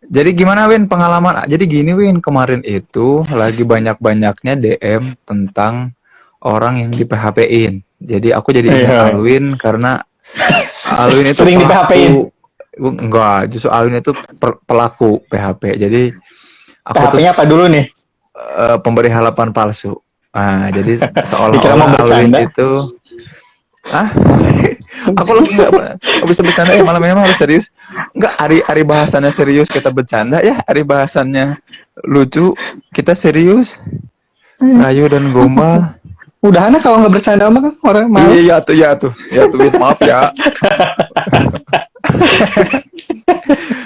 Jadi gimana Win pengalaman? Jadi gini Win, kemarin itu lagi banyak-banyaknya DM tentang orang yang di PHP-in. Jadi aku jadi ingat Iya. Alwin karena Alwin itu Sering di PHP-in. pelaku. Enggak, justru Alwin itu pelaku PHP. Jadi aku tuh PHP-nya apa dulu nih? pemberi harapan palsu. Nah, jadi Dikira mau seolah-olah Alwin bercanda. itu aku lagi nggak bisa bercanda malam ini mah harus serius. Nggak, hari bahasannya serius kita bercanda ya, hari bahasannya lucu kita serius. Rayu dan gombal. Udahan kalau nggak bercanda mah kan orang males. Iya ya tuh Win, maaf ya.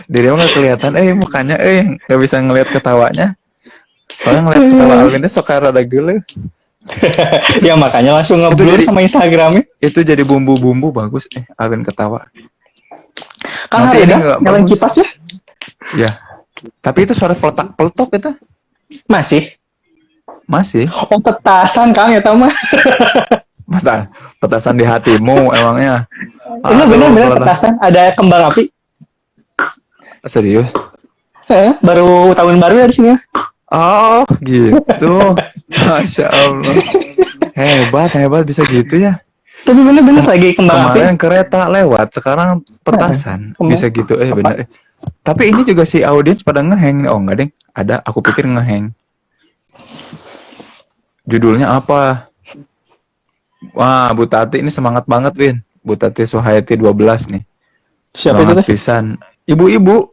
Diri mah nggak kelihatan mukanya nggak bisa ngelihat ketawanya. Soalnya ngelihat ketawa Alwin teh sok rada geuleuh. Ya makanya langsung ngeblur jadi- sama Instagramnya. Itu jadi bumbu-bumbu bagus Alwin ketawa. Kan Nanti hari ini dah nggak nyalain bagus. kipas ya? Ya. Tapi itu suara peletak-peletok itu. Masih. Masih. Oh petasan Kang ya mah. Petasan di hatimu emangnya. Ini bener-bener peletak. petasan. Ada kembang api. Serius? Baru tahun baru ya di sini ya. Oh, gitu. Masya Allah. Hebat bisa gitu ya. Tapi bener-bener lagi kembang api. Kemarin kereta lewat, sekarang petasan. Kembang. Bisa gitu, bener. Tapi ini juga si audiens pada ngeheng. Oh enggak, Deng. Ada, aku pikir ngeheng. Judulnya apa? Wah, Bu Tati ini semangat banget, Win. Bu Tati Suhayati 12 nih. Siapa itu Semangat teh? pisan. Ibu-ibu.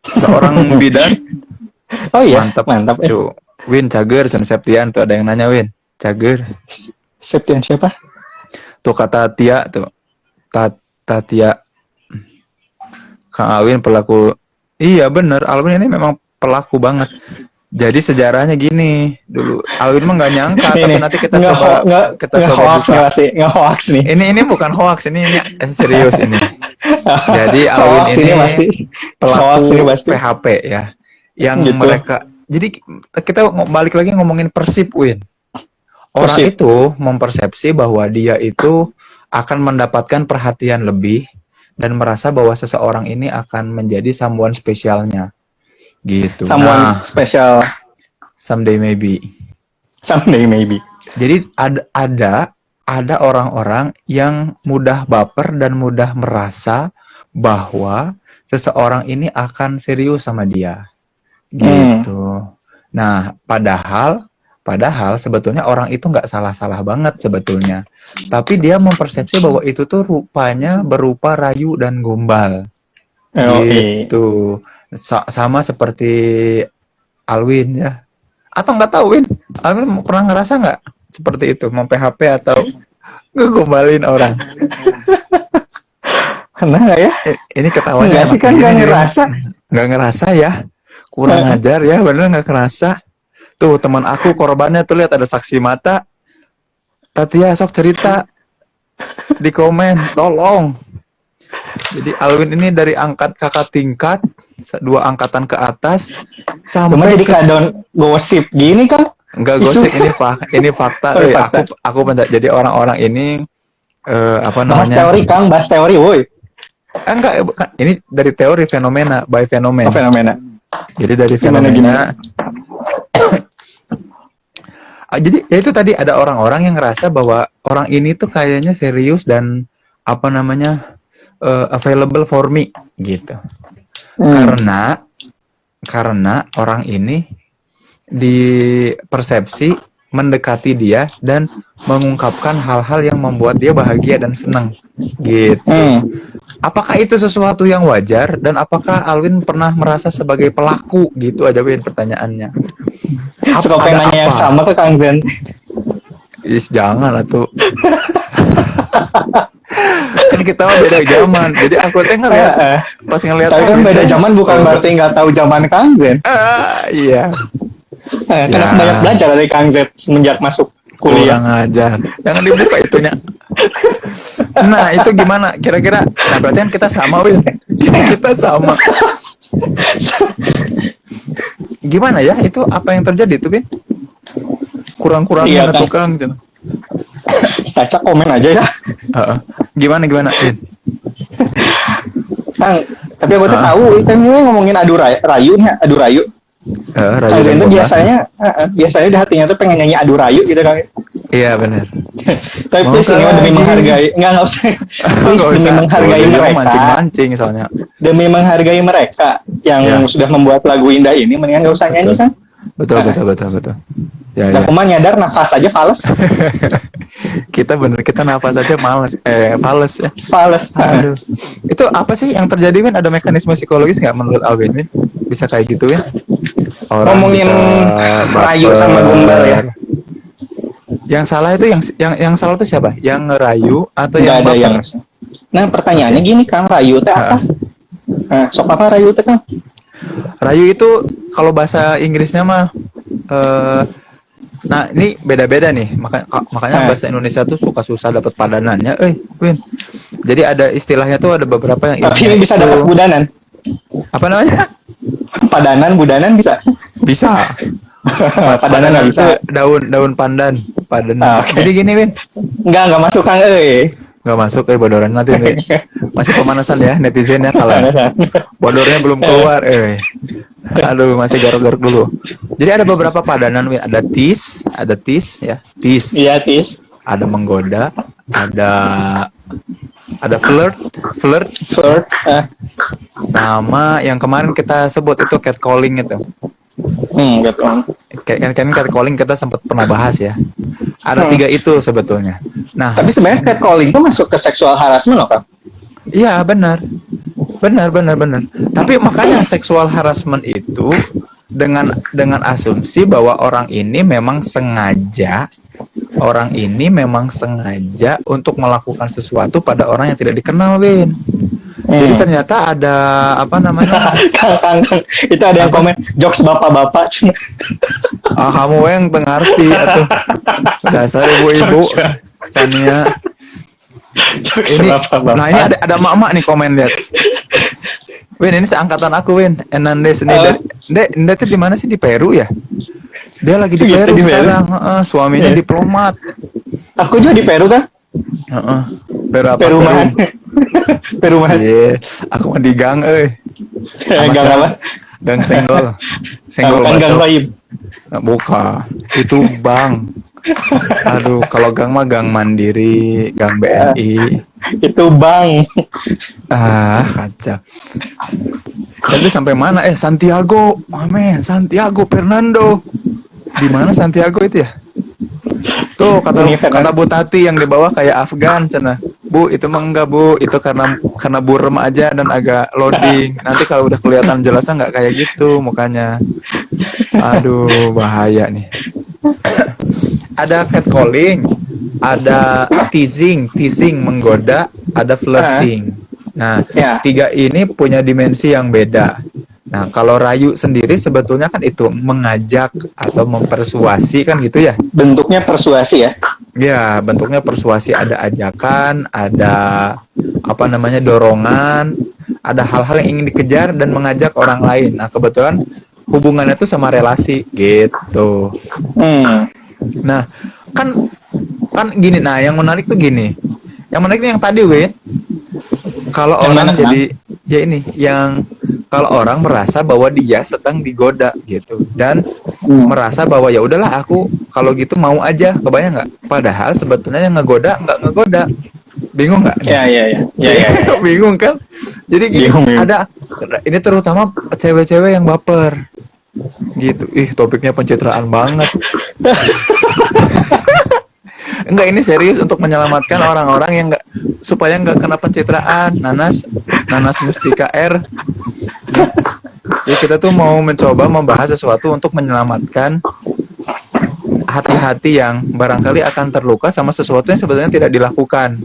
Seorang bidan. Oh iya, Mantap. mantap. Cu. Win, Cager, Chan Septian. Tuh ada yang nanya, Win. Cager. Septian siapa? Tuh kata Tia tuh. Tia. Kang Alwin pelaku. Iya bener, Alwin ini memang pelaku banget. Jadi sejarahnya gini, dulu Alwin mah nggak nyangka, tapi nanti kita coba hoax buka. nggak hoax nih. Ini bukan hoax, ini serius ini. Jadi Alwin Hoax ini pasti. Hoax pelaku ini pasti. PHP ya, yang Gitu. mereka. Jadi kita balik lagi ngomongin Persib, Win. Orang Persib. itu mempersepsi bahwa dia itu akan mendapatkan perhatian lebih dan merasa bahwa seseorang ini akan menjadi someone spesialnya. Gitu. Someone special. Someday maybe. Someday maybe. Jadi ada orang-orang yang mudah baper dan mudah merasa bahwa seseorang ini akan serius sama dia. Gitu. Nah, padahal sebetulnya orang itu nggak salah-salah banget sebetulnya. Tapi dia mempersepsi bahwa itu tuh rupanya berupa rayu dan gombal. Gitu. Sama seperti Alwin ya. Atau nggak tahu Win, Alwin pernah ngerasa nggak seperti itu, mem-PHP atau ngegombalin orang? Pernah nggak ya? Ini ketawanya Nggak sih kan nggak ngerasa. Nggak ngerasa ya, kurang ajar ya, bener nggak kerasa. Tuh teman aku korbannya tuh, lihat ada saksi mata. Tatia sok cerita di komen, tolong. Jadi Alwin ini dari kakak tingkat 2 angkatan ke atas sampai jadi kadon gosip gini kan? Enggak gosip, ini fakta. Fakta. Aku jadi orang-orang ini apa namanya? Bahas teori Kang, bahas teori, woi. Enggak, ini dari teori fenomena by fenomen. Fenomena. Jadi dari fenomena. Jadi ya itu tadi ada orang-orang yang ngerasa bahwa orang ini tuh kayaknya serius dan apa namanya available for me gitu. Karena orang ini di persepsi mendekati dia dan mengungkapkan hal-hal yang membuat dia bahagia dan senang gitu. Apakah itu sesuatu yang wajar dan apakah Alwin pernah merasa sebagai pelaku gitu aja Win pertanyaannya. Suka pengen nanya yang sama ke Kang Zen. Jangan atuh. Kan kita mah beda zaman. Jadi aku teh ngeliat pas ngeliat tapi kan beda zaman bukan berarti nggak tahu zaman Kang Zen. Iya. Karena banyak belajar dari Kang Zen semenjak masuk kuliah. Kurang ajar. Jangan dibuka itunya. Nah, itu gimana? Kira-kira, nah berarti kan kita sama, Win. Kita sama. Gimana ya? Itu apa yang terjadi tuh, Win? Kurang-kurangnya tukang gitu. Staca komen aja ya. Gimana, Win? Kang, Tapi aku tuh tahu kan ini ngomongin rayu nih, adu rayu. Rayu Kang dan Zen tuh Bomba. biasanya di hatinya tuh pengen nyanyi adu rayu gitu kan. Iya benar. Tapi Mau please ini kalah demi gini. menghargai, nggak usah. Please Nggak demi usah. menghargai Tuh, dia mereka, mancing-mancing soalnya. demi menghargai mereka yang Ya. sudah membuat lagu indah ini, mendingan nggak usah nyanyi kan. Betul. Ya, Dan ya. aku mah nyadar nafas aja fals, Kita nafas aja fales ya. fals. Aduh. Itu apa sih yang terjadi, Win? Ada mekanisme psikologis nggak menurut Alvin, Win? Bisa kayak gitu, Win? Orang Ngomongin bisa rayu baper. sama gombal ya. Yang salah itu yang salah itu siapa? Yang ngerayu atau Nggak yang ada baper? yang. Nah pertanyaannya gini Kang, rayu teh apa? Nah, sok apa rayu teh Kang? Rayu itu kalau bahasa Inggrisnya mah nah ini beda-beda nih. Makanya bahasa Indonesia tuh suka susah dapat padanannya. Win. Jadi ada istilahnya tuh ada beberapa yang Tapi ini ilmiah bisa itu. dapat budanan. Apa namanya? Padanan, budanan bisa. Bisa. Padanan nggak bisa. Itu daun pandan. Padanan. Oke. Jadi gini, Win. Nggak masuk Kang. Nggak masuk bodoran nanti nih. Masih pemanasan ya netizen ya kalau bodornya belum keluar. Aduh, masih garuk-garuk dulu. Jadi ada beberapa padanan, Win. Ada tease ya. Tease. Iya, tis. Ada menggoda, ada flirt, Flirt. sama yang kemarin kita sebut itu catcalling itu. Gitu. Kan catcalling kita sempat pernah bahas ya. Ada 3 itu sebetulnya. Nah, Tapi sebenarnya catcalling itu masuk ke sexual harassment loh Kang. iya benar. Tapi makanya seksual harassment itu dengan asumsi bahwa orang ini memang sengaja untuk melakukan sesuatu pada orang yang tidak dikenal, Win. Jadi ternyata ada apa namanya? Kang. Itu ada yang komen jokes bapak-bapak. Kamu yang pengerti atau dasar ibu-ibu sekalian. Jokes Ini, bapak-bapak. nah ini ada mak-mak nih komen lihat. Win, ini seangkatan aku, Win. Enandes nih. Dia tuh di mana sih, di Peru ya? Dia lagi di Gitu, Peru di Peru. sekarang. Suaminya diplomat. Aku juga di Peru kan? Peru apa? Peru mana? Peru mana? Cie, aku mah di gang, Gang apa? Gang senggol. Senggol Bukan gang bacok. baib. Bukan. Itu bank. Aduh, kalau gang mah gang Mandiri, gang BNI. Itu bang. Kaca. Tadi sampai mana? Santiago. Santiago Fernando. Di mana Santiago itu ya? Tuh kata Bu Tati yang di bawah kayak Afgan cenah. Bu, itu mah enggak, Bu. Itu karena burem aja dan agak loading. Nanti kalau udah kelihatan jelasnya nggak kayak gitu mukanya. Aduh, bahaya nih. Ada catcalling, ada teasing menggoda, ada flirting. Nah, 3 ini punya dimensi yang beda. Nah, kalau rayu sendiri sebetulnya kan itu mengajak atau mempersuasi kan gitu ya. Bentuknya persuasi ya. Ya, bentuknya persuasi, ada ajakan, ada apa namanya dorongan, ada hal-hal yang ingin dikejar dan mengajak orang lain. Nah, kebetulan hubungannya itu sama relasi gitu. Nah, kan gini. Nah, yang menarik tuh gini. Yang menarik tuh yang tadi, Win. Kalau orang jadi ya ini yang kalau orang merasa bahwa dia sedang digoda gitu dan merasa bahwa ya udahlah aku kalau gitu mau aja, kebayang nggak? Padahal sebetulnya yang nggak ngegoda. Bingung nggak? Ya. Bingung kan? Jadi gini, Bingung. ada ini terutama cewek-cewek yang baper gitu. Topiknya pencitraan banget. Enggak, ini serius untuk menyelamatkan orang-orang yang supaya nggak kena pencitraan. Nanas Mustika R. Ya, kita tuh mau mencoba membahas sesuatu untuk menyelamatkan hati-hati yang barangkali akan terluka sama sesuatu yang sebetulnya tidak dilakukan.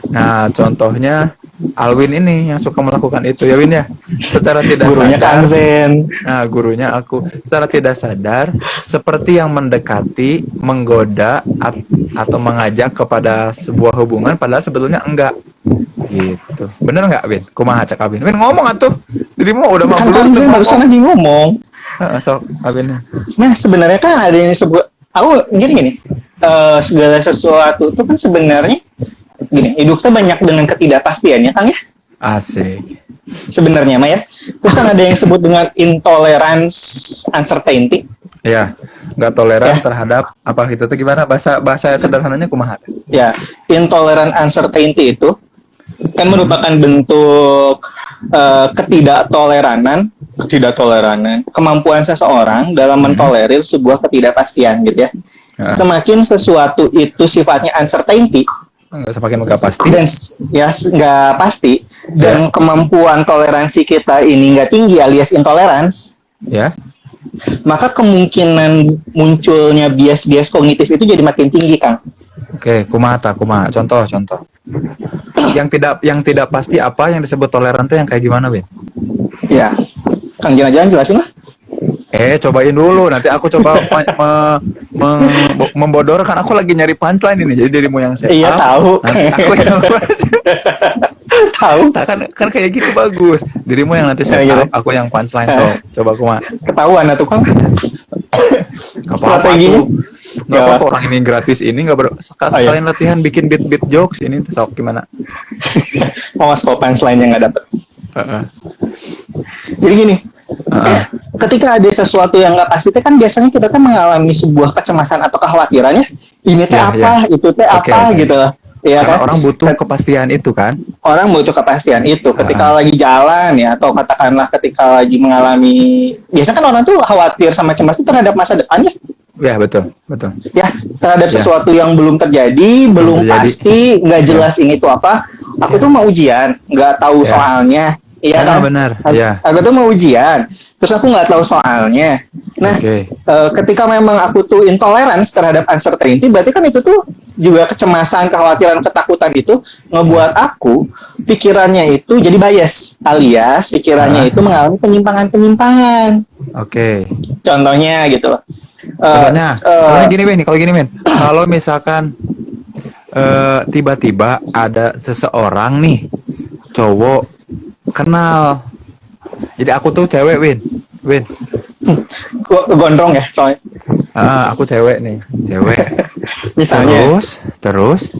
Nah, contohnya Alwin ini yang suka melakukan itu ya, Win ya. Secara tidak Gurunya sadar. Kang Zen. Nah, gurunya aku. Secara tidak sadar seperti yang mendekati, menggoda atau mengajak kepada sebuah hubungan padahal sebetulnya enggak. Gitu. Bener enggak, Win? Kumaha cak Win? Win ngomong atuh. Jadi mau udah mau Kan Kang Zen barusan lagi ngomong. Sok Win. Nah, sebenarnya kan ada yang disebut gini. Segala sesuatu itu kan sebenarnya gini, hidup tuh banyak dengan ketidakpastiannya, Kang ya. Asik. sebenarnya mah ya. Terus kan ada yang sebut dengan intolerance uncertainty. Ya, nggak toleran Ya. terhadap apa gitu tuh gimana bahasa sederhananya kumaha? Ya, intolerant uncertainty itu kan merupakan bentuk ketidaktoleranan kemampuan seseorang dalam mentolerir sebuah ketidakpastian gitu ya. Semakin sesuatu itu sifatnya uncertainty Nggak semakin nggak pasti. dan nggak pasti dan kemampuan toleransi kita ini nggak tinggi alias intolerance, Ya. maka kemungkinan munculnya bias-bias kognitif itu jadi makin tinggi, Kang. Oke, kumaha. Contoh. Yang tidak pasti apa yang disebut toleran tuh yang kayak gimana, Win? Ya, Kang Jalan jelasin lah. Cobain dulu. Nanti aku coba membodorkan. Aku lagi nyari punchline ini. Jadi dirimu yang set Iya, up, tahu. nanti aku yang Tahu. Nah, kan kayak gitu bagus. Dirimu yang nanti set Kayak up, gitu. aku yang punchline. So, coba kumaha. Ketahuan atuh, Kang. Gak apa-apa Strateginya. tuh. Gak apa-apa orang ini gratis ini sekalian latihan bikin beat jokes ini sok gimana? Awas kalau punchline yang nggak dapet. Heeh. Jadi gini, ketika ada sesuatu yang nggak pasti, kan biasanya kita kan mengalami sebuah kecemasan atau kekhawatirannya. Ini teh Ya, apa, itu teh Oke. apa gitu. Ya Karena kan? orang butuh kepastian itu kan. Orang butuh kepastian itu ketika lagi jalan ya, atau katakanlah ketika lagi mengalami, biasanya kan orang tuh khawatir sama cemas itu terhadap masa depannya. Ya, betul. Ya, terhadap Ya. sesuatu yang belum terjadi, belum terjadi. pasti, nggak jelas ini tuh apa. Aku tuh mau ujian, nggak tahu Ya. soalnya. Iya Ah, kan? benar. Aku, Ya. aku tuh mau ujian, terus aku nggak tahu soalnya. Nah, Oke. ketika memang aku tuh intolerance terhadap uncertainty, berarti kan itu tuh juga kecemasan, kekhawatiran, ketakutan itu ngebuat aku pikirannya itu jadi bias, alias pikirannya itu mengalami penyimpangan-penyimpangan. Oke. Contohnya gitu loh. Contohnya kalau gini, Min. Kalau misalkan tiba-tiba ada seseorang nih, cowok kenal. Jadi aku tuh cewek, Win. Gondrong ya soalnya. Aku cewek nih, Misalnya. Terus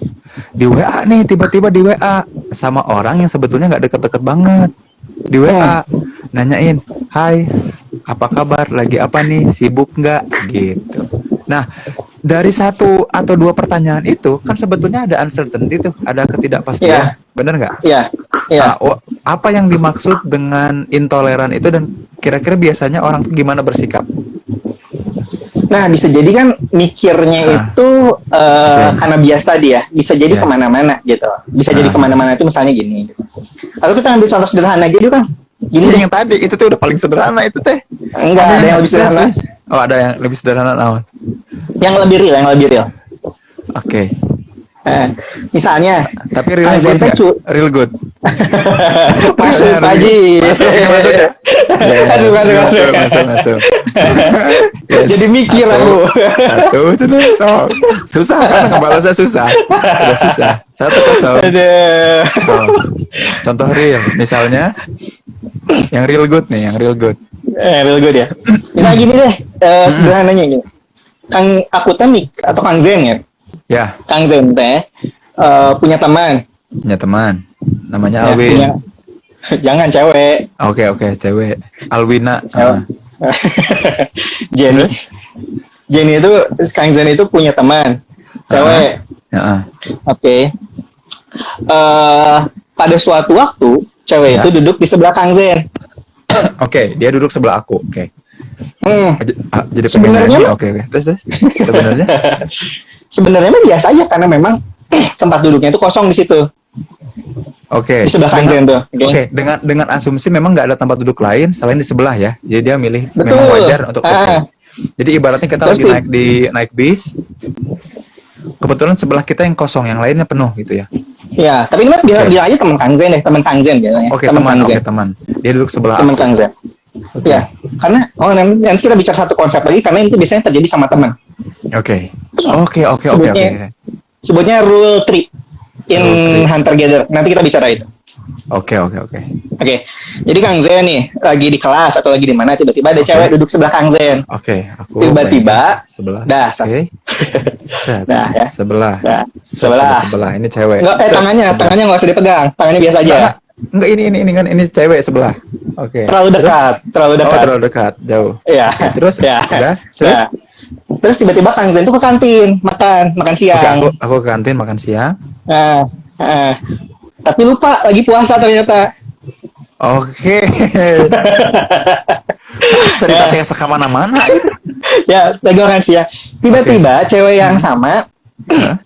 di WA nih, tiba-tiba di WA sama orang yang sebetulnya nggak deket-deket banget. Di WA nanyain, "Hai, apa kabar? Lagi apa nih? Sibuk nggak?" Gitu. Nah, dari satu atau dua pertanyaan itu kan sebetulnya ada uncertainty tuh, ada ketidakpastian. Bener nggak? Iya. Nah, apa yang dimaksud dengan intoleran itu dan kira-kira biasanya orang tuh gimana bersikap? Nah, bisa jadi kan mikirnya itu karena bias tadi ya, bisa jadi kemana-mana gitu. Bisa jadi kemana-mana itu misalnya gini. Gitu. Atau kita ambil contoh sederhana aja dulu kan. Gini deh. Yang tadi itu tuh udah paling sederhana itu teh. Enggak, ada yang lebih sederhana. Oh, ada yang lebih sederhana naon? Yang lebih real. Oke. Misalnya, Tapi real good nggak? Real good. Masuk, Pak Haji. Masuk ya? Masuk. Yes. Jadi mikir aku. Satu, sudah. Susah kan ngebalasnya susah. Udah susah. 1-0. Aduh. Contoh real, misalnya yang real good nih, yang real good. Real good ya. Misalnya gini deh, sederhananya gini. Aku temik atau Kang Zen ya. Ya. Kang Zen teh punya teman. Punya teman. Namanya Ya, Alwin. Jangan cewek. Oke, cewek. Alwina. Jenny itu Kang Zen itu punya teman. Cewek. Oke. Pada suatu waktu cewek itu duduk di sebelah Kang Zen. Oke, dia duduk sebelah aku. Oke. Jadi sebenarnya oke. Terus sebenarnya mah biasa aja karena memang tempat duduknya itu kosong di situ. Oke. Di sebelah Kang Zen tuh. Oke, dengan asumsi memang nggak ada tempat duduk lain selain di sebelah ya. Jadi dia milih Betul. memang wajar untuk Jadi ibaratnya kita Terus lagi naik bis. Kebetulan sebelah kita yang kosong, yang lainnya penuh gitu ya. Ya, tapi ini mah dia aja teman Kang Zen deh, teman Kang Zen biasanya. Oke, teman. Dia duduk sebelah teman aku. Kang Zen. Ya, karena nanti kita bicara satu konsep lagi karena itu biasanya terjadi sama teman. Oke. Sebutnya rule 3 in hunter gatherer. Nanti kita bicara itu. Oke. Oke. Jadi Kang Zen nih lagi di kelas atau lagi di mana tiba-tiba ada cewek duduk sebelah Kang Zen. Oke, aku tiba-tiba sebelah. Oke. Nah, ya. Sebelah. Sebelah. Ini cewek. Enggak, tangannya nggak usah dipegang. Tangannya biasa aja. Enggak, ini kan ini cewek sebelah. Oke. Terlalu Terus? dekat, terlalu Oh, dekat. terlalu dekat, jauh. Iya. Oke, terus Ya. udah, terus Nah, terus tiba-tiba Kang Zen tuh ke kantin makan oke, siang. aku ke kantin makan siang. Nah, tapi lupa lagi puasa ternyata. Oke. Cerita kayak sekamana-mana. Ya, lagi makan siang. Tiba-tiba cewek yang sama Hah?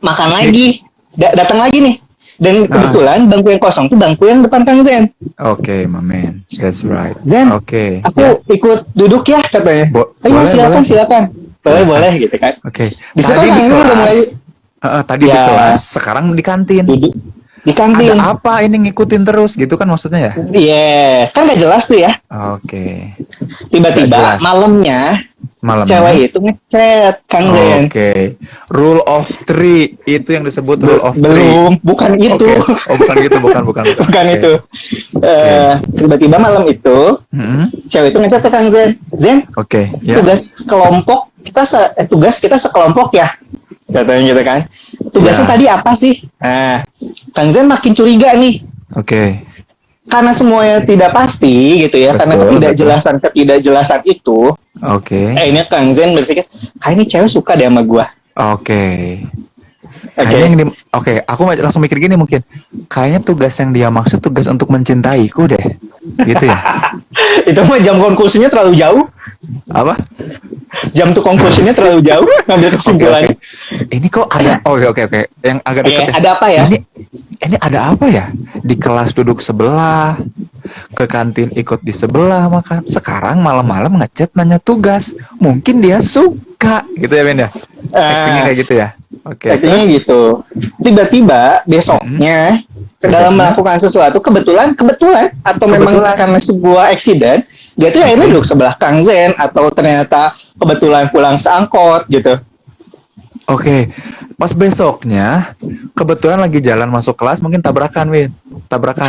makan lagi, datang lagi nih. Dan kebetulan bangku yang kosong tuh bangku yang depan Kang Zen. Oke, my man. That's right. Zen, Oke. aku Ya. ikut duduk ya katanya. Ayo Boleh, silakan, boleh. silakan. Boleh, Silakan. boleh gitu kan. Oke. Di situ Tadi kan di Kang Zen udah kelas. mulai Tadi di Ya. kelas, sekarang di kantin. duduk di kantin. Ada apa ini ngikutin terus gitu kan maksudnya ya? Yes, kan gak jelas tuh ya. Oke. Nggak Tiba-tiba jelas. malamnya Malamnya. cewek itu ngechat Kang Zen. Oke. Rule of three itu yang disebut rule of three. Belum, bukan itu. Oke. Oh, bukan gitu, bukan. Bukan Oke. itu. Tiba-tiba malam itu Mm-mm. cewek itu ngechat ke Kang Zen. Zen, Oke, ya. tugas kelompok tugas kita sekelompok ya. Katanya gitu kan. Tugasnya Ya. tadi apa sih? Nah, Kang Zen makin curiga nih. Oke. Karena semuanya tidak pasti gitu ya, karena Betul, ketidakjelasan itu, Oke. ini Kang Zen berpikir, kayak ini cewek suka deh sama gua. Oke. Oke. Kayaknya yang Oke, aku langsung mikir gini mungkin. Kayaknya tugas yang dia maksud tugas untuk mencintaiku deh. Gitu ya. Itu mah jam konklusinya terlalu jauh. Apa? Jam tuh konklusinya terlalu jauh ngambil Oke, kesimpulan. oke. Ini kok ada oke. Yang agak Oke, dekat ya. ada apa ya? Ini ada apa ya? Di kelas duduk sebelah, ke kantin ikut di sebelah makan. Sekarang malam-malam ngechat nanya tugas. Mungkin dia suka gitu ya, Ben ya. Actingnya kayak gitu ya. Oke. Artinya gitu. Tiba-tiba besoknya ke dalam melakukan sesuatu kebetulan atau memang Kebetulan. karena sebuah accident, dia tuh akhirnya duduk sebelah Kang Zen atau ternyata kebetulan pulang seangkot gitu. Oke, pas besoknya kebetulan lagi jalan masuk kelas mungkin tabrakan, Win. Tabrakan.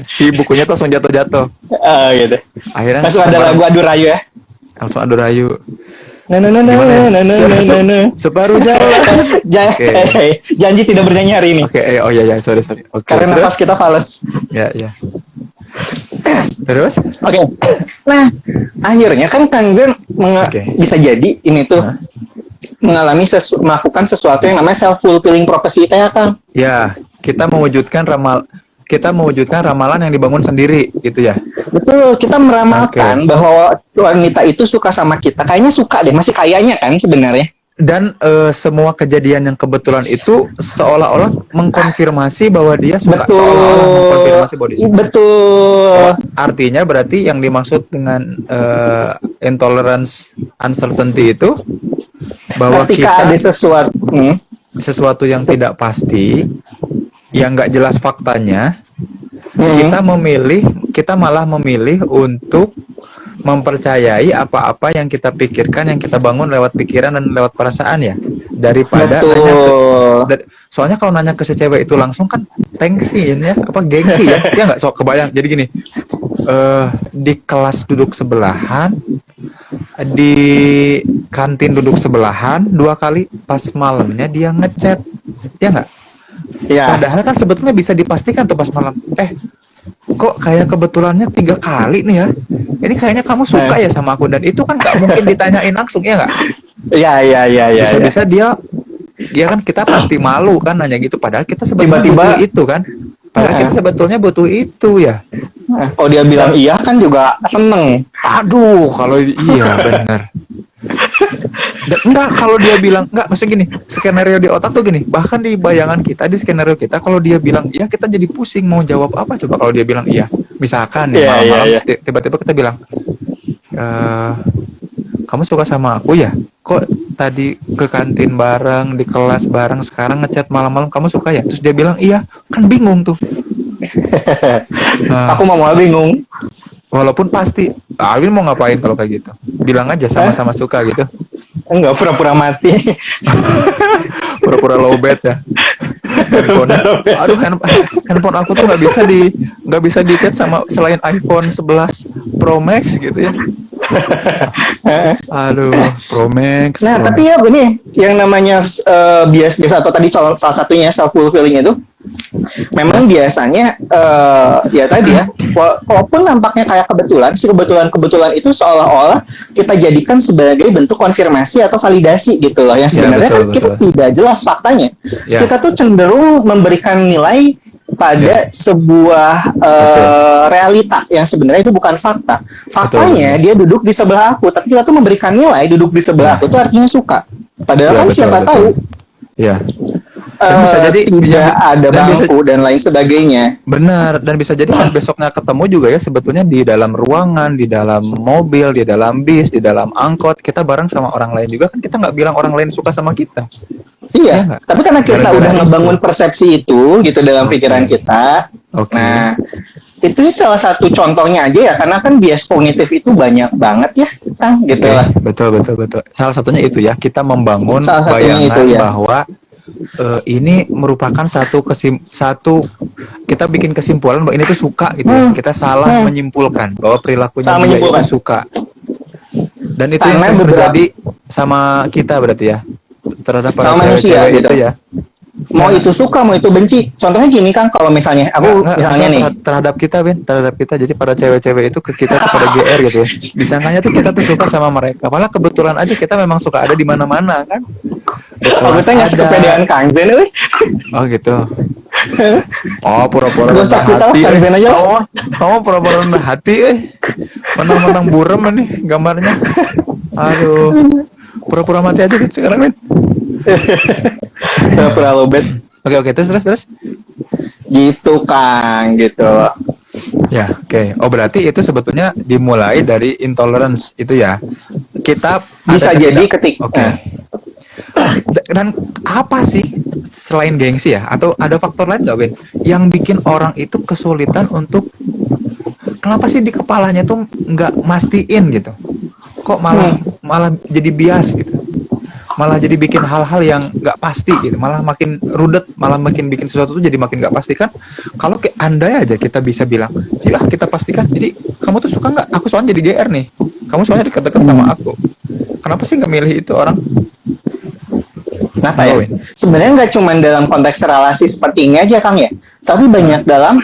Si bukunya tuh langsung jatuh-jatuh. Gitu. Akhirnya Langsung ada lagu adu rayu ya. langsung adu rayu. Gimana Gimana ya? Separuh jalan. Oke. Janji tidak bernyanyi hari ini. Oke, oh iya sorry. Oke. Karena terus? nafas kita fals. Ya. Terus? Oke. Nah, akhirnya kan Kang Zen Oke. bisa jadi ini tuh Hah? melakukan sesuatu yang namanya self fulfilling prophecy itu ya Kang. Ya, kita mewujudkan ramalan yang dibangun sendiri gitu ya. Betul, kita meramalkan bahwa wanita itu suka sama kita. Kayaknya suka deh, masih kayaknya kan sebenarnya. Dan semua kejadian yang kebetulan itu seolah-olah mengkonfirmasi bahwa dia suka. Betul. Seolah-olah mengkonfirmasi bahwa dia suka. Betul. Artinya berarti yang dimaksud dengan intolerance uncertainty itu bahwa Ketika ada sesuatu yang tidak pasti, yang nggak jelas faktanya, kita malah memilih untuk mempercayai apa-apa yang kita pikirkan, yang kita bangun lewat pikiran dan lewat perasaan ya, daripada Betul. nanya soalnya kalau nanya ke si cewek itu langsung kan thanksin ya, gengsi ya, dia nggak sok kebayang. Jadi gini, di kelas duduk sebelahan, di kantin duduk sebelahan 2 kali, pas malamnya dia ngechat, ya nggak? Ya. Padahal kan sebetulnya bisa dipastikan tuh pas malam. Kok kayak kebetulannya 3 kali nih ya? Ini kayaknya kamu suka ya sama aku, dan itu kan nggak mungkin ditanyain langsung ya nggak? Ya. Bisa-bisa dia kan kita pasti malu kan nanya gitu. Padahal kita sebetulnya Tiba-tiba butuh itu kan? Padahal kita sebetulnya butuh itu ya. Kalau dia bilang iya kan juga seneng. Aduh, kalau iya bener. Dan enggak, kalau dia bilang enggak, maksudnya gini, skenario di otak tuh gini, bahkan di bayangan kita, di skenario kita, kalau dia bilang iya, kita jadi pusing mau jawab apa coba kalau dia bilang iya. Misalkan nih malam-malam tiba-tiba kita bilang, kamu suka sama aku ya? Kok tadi ke kantin bareng, di kelas bareng, sekarang ngechat malam-malam kamu suka ya? Terus dia bilang iya, kan bingung tuh. Aku mau bingung. Walaupun pasti Alvin mau ngapain kalau kayak gitu? Bilang aja sama-sama suka gitu. Enggak, pura-pura mati. Pura-pura lowbat ya. Aduh, handphone aku tuh nggak bisa di chat sama selain iPhone 11 Pro Max gitu ya. Aduh, Pro Max. Nah, tapi ya begini, yang namanya bias atau tadi salah satunya self fulfilling itu, Memang biasanya ya tadi ya, walaupun nampaknya kayak kebetulan, si kebetulan itu seolah-olah kita jadikan sebagai bentuk konfirmasi atau validasi gitu loh. Yang sebenarnya betul, kan kita betul. tidak jelas faktanya. Ya. Kita tuh cenderung memberikan nilai pada sebuah realita yang sebenarnya itu bukan fakta. Faktanya dia duduk di sebelah aku, tapi kita tuh memberikan nilai duduk di sebelah aku tuh artinya suka. Padahal kan betul, siapa betul. tahu Ya. Dan bisa jadi tidak ada bangku dan lain sebagainya. Benar, dan bisa jadi pas besoknya ketemu juga ya sebetulnya di dalam ruangan, di dalam mobil, di dalam bis, di dalam angkot, kita bareng sama orang lain juga kan kita nggak bilang orang lain suka sama kita. Iya, nggak? tapi karena kita Gara-gara udah itu. ngebangun persepsi itu gitu dalam pikiran kita. Oke. Nah, itu salah satu contohnya aja ya, karena kan bias kognitif itu banyak banget ya, Kang, gitu lah. Betul. Salah satunya itu ya, kita membangun Salah satunya bayangan itu, ya. bahwa ini merupakan satu kita bikin kesimpulan bahwa ini tuh suka gitu ya. Kita salah menyimpulkan bahwa perilakunya Salah dia menyimpulkan. itu suka. Dan itu yang Karena sering beberapa- terjadi sama kita berarti ya. Terhadap para Sama manusia, cewek-cewek gitu. itu ya. Mau itu suka, mau itu benci. Contohnya gini, Kang, kalau misalnya aku Nggak, misalnya nih, terhadap kita Ben, terhadap kita, jadi para cewek-cewek itu ke kita tuh pada GR gitu ya, disangkanya tuh kita tuh suka sama mereka, malah kebetulan aja kita memang suka ada di mana-mana kan. Di aku kelas saya nggak ada. kepedean Kang Zen, weh. Oh gitu. Oh pura-pura Gak rendah usah kita lah, hati Kang Zen aja lah. kamu pura-pura rendah hati menang-menang burem nih gambarnya. Aduh, pura-pura mati aja gitu sekarang Ben. Pura lobet. Oke, terus Gitu, Kang, gitu. ya, oke. Oh, berarti itu sebetulnya dimulai dari intolerance itu ya. Kita Bisa ada jadi ketidak- Oke. Dan apa sih selain gengsi ya? Atau ada faktor lain nggak, Ben? Yang bikin orang itu kesulitan untuk kenapa sih di kepalanya tuh nggak mastiin gitu? Kok malah jadi bias gitu? Malah jadi bikin hal-hal yang nggak pasti gitu, malah makin rudet, malah makin bikin sesuatu tuh jadi makin nggak pasti kan. Kalau kayak andai aja kita bisa bilang, ya kita pastikan, jadi kamu tuh suka nggak? Aku soalnya jadi GR nih, kamu soalnya deket-deket sama aku, kenapa sih nggak milih itu orang? Kenapa ya? Sebenarnya nggak cuma dalam konteks relasi seperti ini aja, Kang ya. Tapi banyak dalam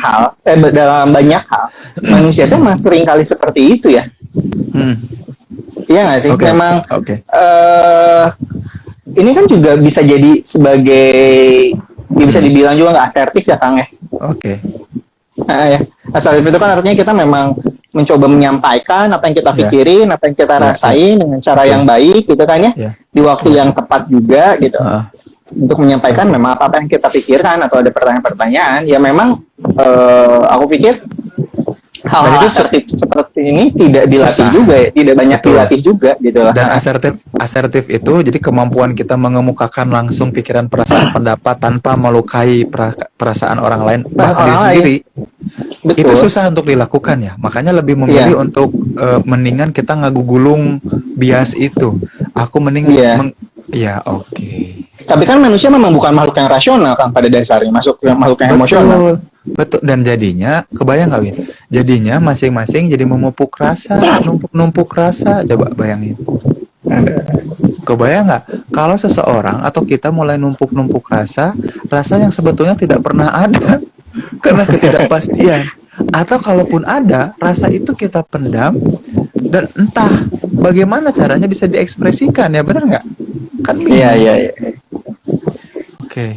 banyak hal manusia tuh masih sering kali seperti itu ya. Iya nggak sih? Oke. Memang Oke. ini kan juga bisa jadi sebagai bisa dibilang juga nggak asertif ya, Kang ya. Oke. Ya. Asertif itu kan artinya kita memang mencoba menyampaikan apa yang kita pikirin, apa yang kita rasain dengan cara yang baik gitu kan ya. Di waktu yang tepat juga gitu. Untuk menyampaikan memang apa yang kita pikirkan atau ada pertanyaan-pertanyaan, ya memang aku pikir hal-hal asertif seperti ini tidak dilatih juga ya, tidak banyak dilatih juga gitu lah. Dan asertif itu jadi kemampuan kita mengemukakan langsung pikiran, perasaan, pendapat tanpa melukai perasaan orang lain, bahkan diri sendiri. Betul. Itu susah untuk dilakukan ya. Makanya lebih memilih untuk mendingan kita ngagugulung bias itu. Aku mending oke. Tapi kan manusia memang bukan makhluk yang rasional kan pada dasarnya, makhluk yang emosional. Betul, dan jadinya kebayang nggak Win? Jadinya masing-masing jadi memupuk rasa, numpuk rasa. Coba bayangin. Kebayang nggak? Kalau seseorang atau kita mulai numpuk rasa yang sebetulnya tidak pernah ada karena ketidakpastian. Atau kalaupun ada, rasa itu kita pendam dan entah bagaimana caranya bisa diekspresikan ya, benar nggak? Kan bingung. Iya. Oke.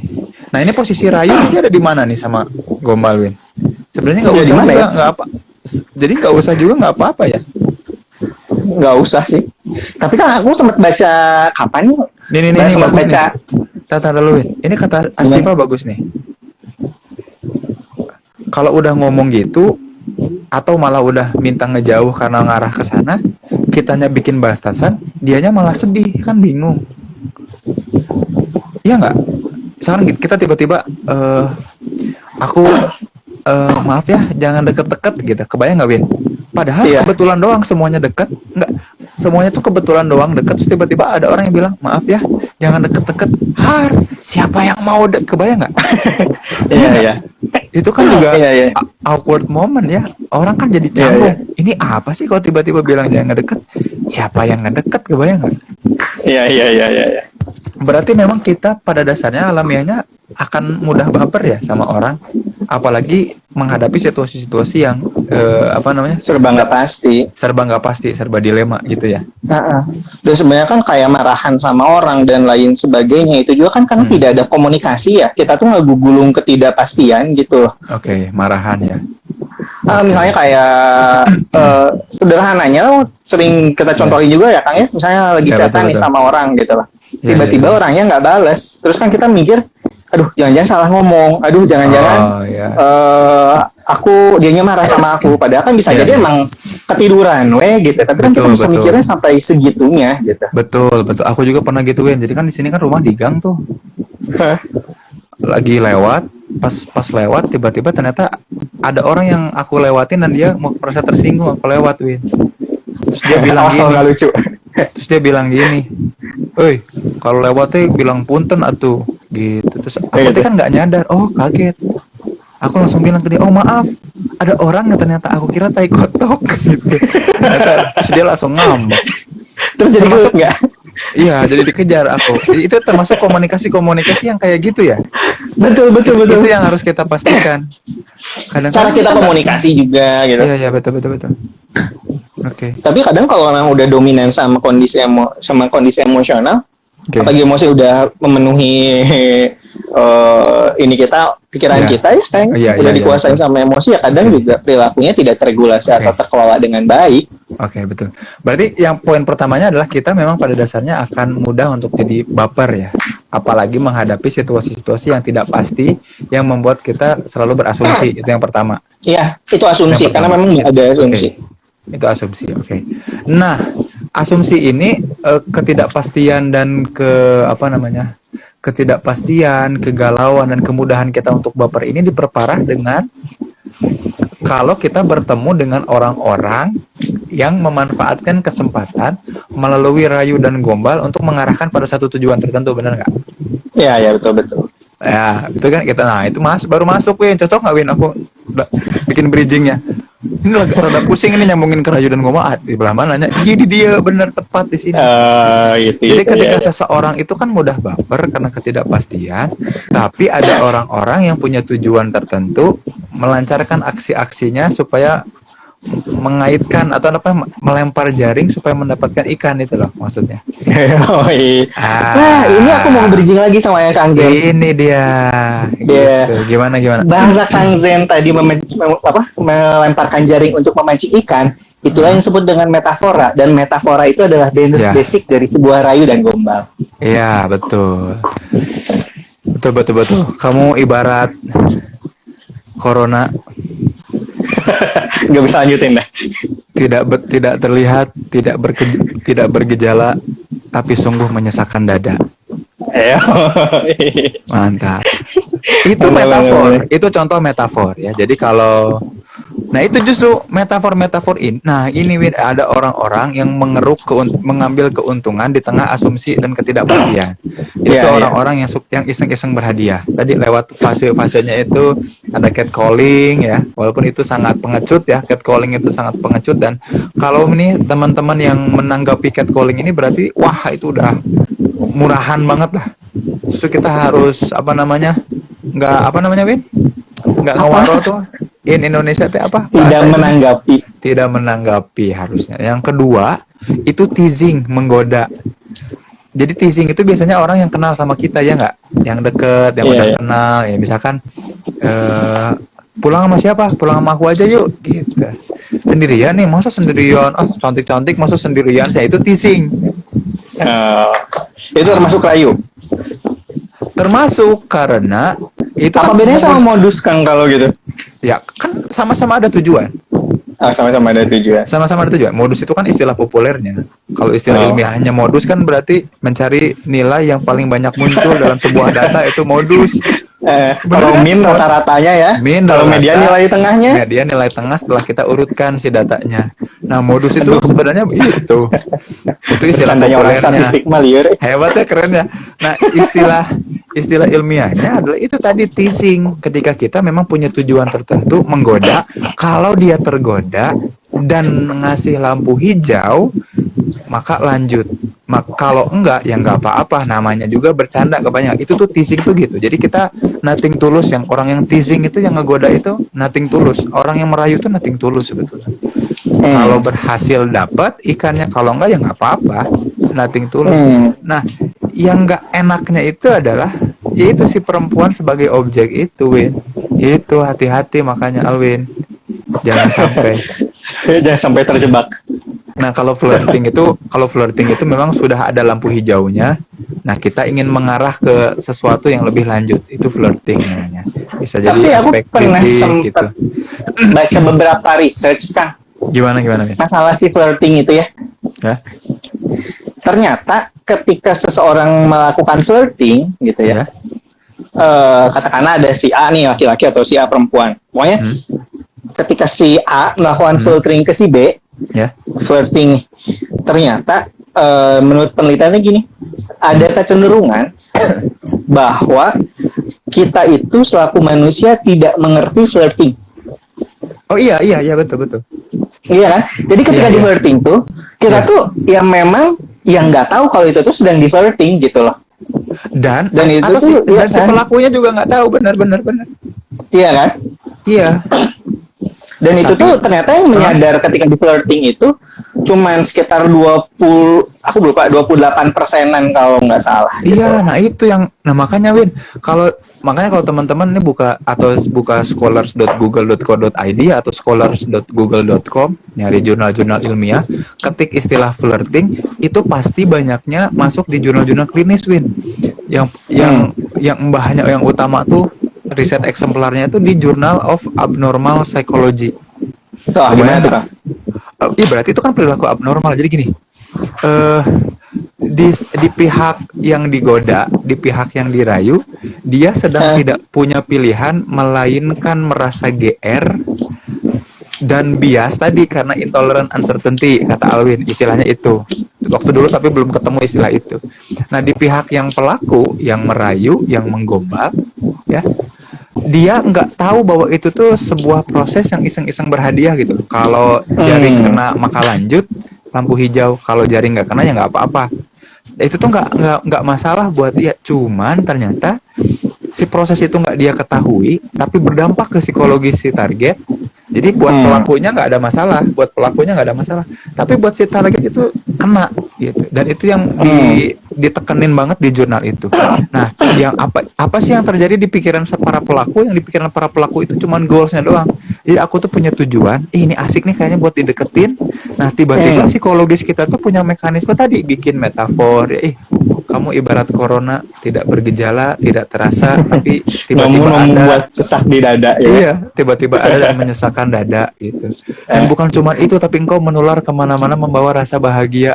Nah ini posisi Rayu ini ada di mana nih sama Gombal Win? Sebenarnya nggak usah juga nggak apa. Jadi nggak usah juga nggak apa-apa ya? Nggak usah sih. Tapi kan aku sempat baca kapan nih? Ini sempat bagus baca. Tata dulu Win. Ini kata Asifa bagus nih. Kalau udah ngomong gitu atau malah udah minta ngejauh karena ngarah ke sana, kitanya bikin batasan, dianya malah sedih kan bingung. Iya nggak? Misalkan kita tiba-tiba aku maaf ya jangan deket-deket gitu, kebayang nggak Win? Padahal kebetulan doang semuanya deket, nggak semuanya tuh kebetulan doang deket, terus tiba-tiba ada orang yang bilang maaf ya jangan deket-deket. Siapa yang mau kebayang nggak? Iya. Itu kan juga awkward moment ya, orang kan jadi canggung. Ini apa sih kalau tiba-tiba bilang jangan ngedeket? Siapa yang ngedeket, kebayang nggak? Iya. Berarti memang kita pada dasarnya alamiahnya akan mudah baper ya sama orang, apalagi menghadapi situasi-situasi yang apa namanya, serba nggak pasti. serba nggak pasti, serba dilema gitu ya. Heeh. Dan sebenarnya kan kayak marahan sama orang dan lain sebagainya itu juga kan karena tidak ada komunikasi ya. Kita tuh ngegulung ketidakpastian gitu. Oke, marahan ya. Misalnya kayak sederhananya sering kita contohin juga ya Kang ya. Misalnya lagi Ya, chatan nih betul. sama orang gitu lah. Ya, Tiba-tiba ya, ya. orangnya nggak bales. Terus kan kita mikir, aduh jangan-jangan salah ngomong. Aduh jangan-jangan Oh ya. dianya marah sama aku. Padahal kan bisa Iya, jadi iya. emang ketiduran gitu. Tapi kan kita Betul, bisa betul. mikirnya sampai segitunya gitu. Betul, betul. Aku juga pernah gituin. Jadi kan di sini kan rumah di gang tuh. Lagi lewat, pas lewat tiba-tiba ternyata ada orang yang aku lewatin dan dia mau merasa tersinggung aku lewat, Win. Terus dia bilang Awas kalau gini. nggak lucu. Terus dia bilang gini, "Oi, kalau lewatnya bilang punten atuh." Gitu. Terus aku Gitu. tuh kan nggak nyadar. Oh, kaget. Aku langsung bilang ke dia, "Oh, maaf. Ada orang yang ternyata aku kira tai kotok." Gitu. Terus dia langsung ngambek. Terus jadi Termasuk- gelut nggak? Iya, jadi dikejar aku. Itu termasuk komunikasi yang kayak gitu ya. Betul. Itu yang harus kita pastikan. Kadang-kadang Cara kita nggak- komunikasi juga gitu. Iya, iya, betul. Oke. Tapi kadang kalau memang udah dominan sama kondisi emosional, Oke. apalagi emosi udah memenuhi ini pikiran Iya. kita ya kan, Iya, udah iya, dikuasain betul. sama emosi ya kadang Oke. juga perilakunya tidak terregulasi Oke. atau terkelola dengan baik. Oke, betul. Berarti yang poin pertamanya adalah kita memang pada dasarnya akan mudah untuk jadi baper ya. Apalagi menghadapi situasi-situasi yang tidak pasti yang membuat kita selalu berasumsi. Itu yang pertama. Iya, itu asumsi Yang karena pertama. memang ada Oke. asumsi. Itu asumsi. Oke. Nah, asumsi ini ketidakpastian dan ketidakpastian, kegalauan dan kemudahan kita untuk baper ini diperparah dengan kalau kita bertemu dengan orang-orang yang memanfaatkan kesempatan melalui rayu dan gombal untuk mengarahkan pada satu tujuan tertentu, benar nggak? Iya, betul. Ya, itu kan kita. Nah, itu baru masuk, Win. Cocok nggak, Win? Aku bikin bridgingnya. Ini rada pusing ini nyambungin ke rayu dan gombal. Di belah mananya? Jadi dia benar tepat di sini. Gitu. Jadi ketika seseorang itu kan mudah baper karena ketidakpastian, tapi ada orang-orang yang punya tujuan tertentu melancarkan aksi-aksinya supaya mengaitkan atau melempar jaring supaya mendapatkan ikan, itu loh maksudnya. Oh, iya. Ah. Nah, ini aku mau bridging lagi sama yang Kang Zen. Ini dia. Dia. Gitu. Gimana? Bahasa Kang Zen tadi melemparkan jaring untuk memancing ikan, itulah yang disebut dengan metafora, dan metafora itu adalah Ya. basic dari sebuah rayu dan gombal. Iya, betul. Betul. Kamu ibarat corona, Nggak bisa lanjutin dah. tidak terlihat, tidak bergejala, tapi sungguh menyesakkan dada. Mantap. Itu Bener, metafor, bener. itu contoh metafor ya. Jadi nah itu justru metafor ini. Nah ini Win, ada orang-orang yang mengambil keuntungan di tengah asumsi dan ketidakpastian. Itu Iya, orang-orang yang iseng-iseng berhadiah. Tadi lewat fase-fasenya itu ada catcalling ya. Walaupun itu sangat pengecut ya, catcalling itu sangat pengecut. Dan kalau ini teman-teman yang menanggapi catcalling ini berarti wah itu udah murahan banget lah. Justru kita harus Win? Nggak ngewaro tuh. In Indonesia teh apa? Tidak Tidak menanggapi harusnya. Yang kedua, itu teasing, menggoda. Jadi teasing itu biasanya orang yang kenal sama kita ya nggak? Yang deket, yang udah kenal. Ya misalkan pulang sama siapa? Pulang sama aku aja yuk. Gitu. Sendirian nih, masa sendirian? Cantik-cantik, masa sendirian? Saya itu teasing. itu termasuk rayu. Termasuk karena itu Apa bedanya sama modus Kang kalau gitu? ya kan sama-sama ada tujuan. Sama-sama ada tujuan. Sama-sama ada tujuan. Modus itu kan istilah populernya. Kalau istilah ilmiahnya modus kan berarti mencari nilai yang paling banyak muncul dalam sebuah data, itu modus. Kalau kan? min rata-ratanya ya. Min Kalau rata, median nilai tengahnya. Median nilai tengah setelah kita urutkan si datanya. Nah, modus itu sebenarnya begitu. Itu istilah Bercandanya orang populernya. statistik mah liar. Hebat ya, keren ya. Nah, istilah ilmiahnya adalah itu tadi, teasing. Ketika kita memang punya tujuan tertentu, menggoda. Kalau dia tergoda dan ngasih lampu hijau, maka lanjut. Kalau enggak ya enggak apa-apa, namanya juga bercanda kebanyakan. Itu tuh teasing tuh gitu. Jadi kita nothing tulus, yang orang yang teasing itu yang ngegoda itu nothing tulus. Orang yang merayu itu nothing tulus sebetulnya. Kalau berhasil dapat ikannya, kalau enggak ya enggak apa-apa, nothing tulus. Nah, yang enggak enaknya itu adalah yaitu si perempuan sebagai objek itu, Win. Itu hati-hati makanya Alwin. Jangan sampai. Jangan sampai terjebak. Nah, kalau flirting itu memang sudah ada lampu hijaunya. Nah, kita ingin mengarah ke sesuatu yang lebih lanjut. Itu flirting namanya. Bisa jadi Tapi aku aspek pernah fisik gitu. sempet baca beberapa research, Kang. Gimana Min? Masalah si flirting itu ya. Ya? Ternyata ketika seseorang melakukan flirting gitu ya. Ya? Katakanlah ada si A nih laki-laki atau si A perempuan. Pokoknya ketika si A melakukan flirting ke si B, Ya? flirting, ternyata menurut penelitiannya gini, ada kecenderungan bahwa kita itu selaku manusia tidak mengerti flirting. Oh iya betul. Iya kan? Jadi ketika Iya, di iya. flirting tuh, kita tuh ya memang yang nggak tahu kalau itu tuh sedang di flirting gitu loh. Dan itu atau tuh, dan iya si kan? pelakunya juga nggak tahu, benar. Iya kan? Iya. Dan itu Tapi- tuh ternyata yang menyadar ketika di flirting itu cuman sekitar 28%-an kalau nggak salah. Iya, nah itu yang, nah makanya Win, kalau teman-teman ini buka scholars.google.co.id atau scholars.google.com, nyari jurnal-jurnal ilmiah, ketik istilah flirting, itu pasti banyaknya masuk di jurnal-jurnal klinis, Win. Yang mbahnya yang utama tuh riset eksemplarnya itu di Journal of Abnormal Psychology. Tuh, gimana tuh, Kang? Iya, berarti itu kan perilaku abnormal. Jadi gini, di pihak yang digoda, di pihak yang dirayu, dia sedang tidak punya pilihan melainkan merasa GR dan bias tadi karena intolerant uncertainty, kata Alwin, istilahnya itu. Waktu dulu tapi belum ketemu istilah itu. Nah, di pihak yang pelaku, yang merayu, yang menggombal, ya, dia nggak tahu bahwa itu tuh sebuah proses yang iseng-iseng berhadiah gitu. Kalau jaring kena maka lanjut, lampu hijau. Kalau jaring nggak kena ya nggak apa-apa. Itu tuh nggak masalah buat dia. Cuman ternyata si proses itu nggak dia ketahui, tapi berdampak ke psikologis si target. Jadi buat pelakunya nggak ada masalah, tapi buat si target itu kena gitu. Dan itu yang ditekenin banget di jurnal itu. Nah, yang apa sih yang terjadi di pikiran para pelaku? Yang di pikiran para pelaku itu cuman goalsnya doang. Jadi aku tuh punya tujuan, ini asik nih kayaknya buat dideketin. Nah, tiba-tiba psikologis kita tuh punya mekanisme tadi, bikin metafor, ya, kamu ibarat corona, tidak bergejala, tidak terasa, tapi tiba-tiba Namun ada. membuat sesak di dada ya. Iya, tiba-tiba ada dan menyesakkan dada gitu. Dan bukan cuma itu, tapi engkau menular kemana-mana membawa rasa bahagia.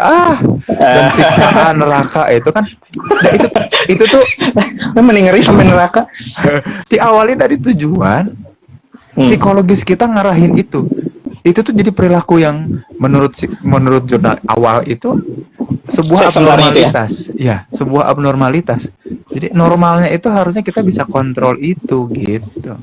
Dan siksaan neraka itu kan. Nah, itu tuh Mending ngeri sampai neraka. diawali dari tujuan, psikologis kita ngarahin itu. Itu tuh jadi perilaku yang menurut jurnal awal itu sebuah Eksemplarnya itu ya? abnormalitas. Ya, sebuah abnormalitas. Jadi normalnya itu harusnya kita bisa kontrol itu gitu.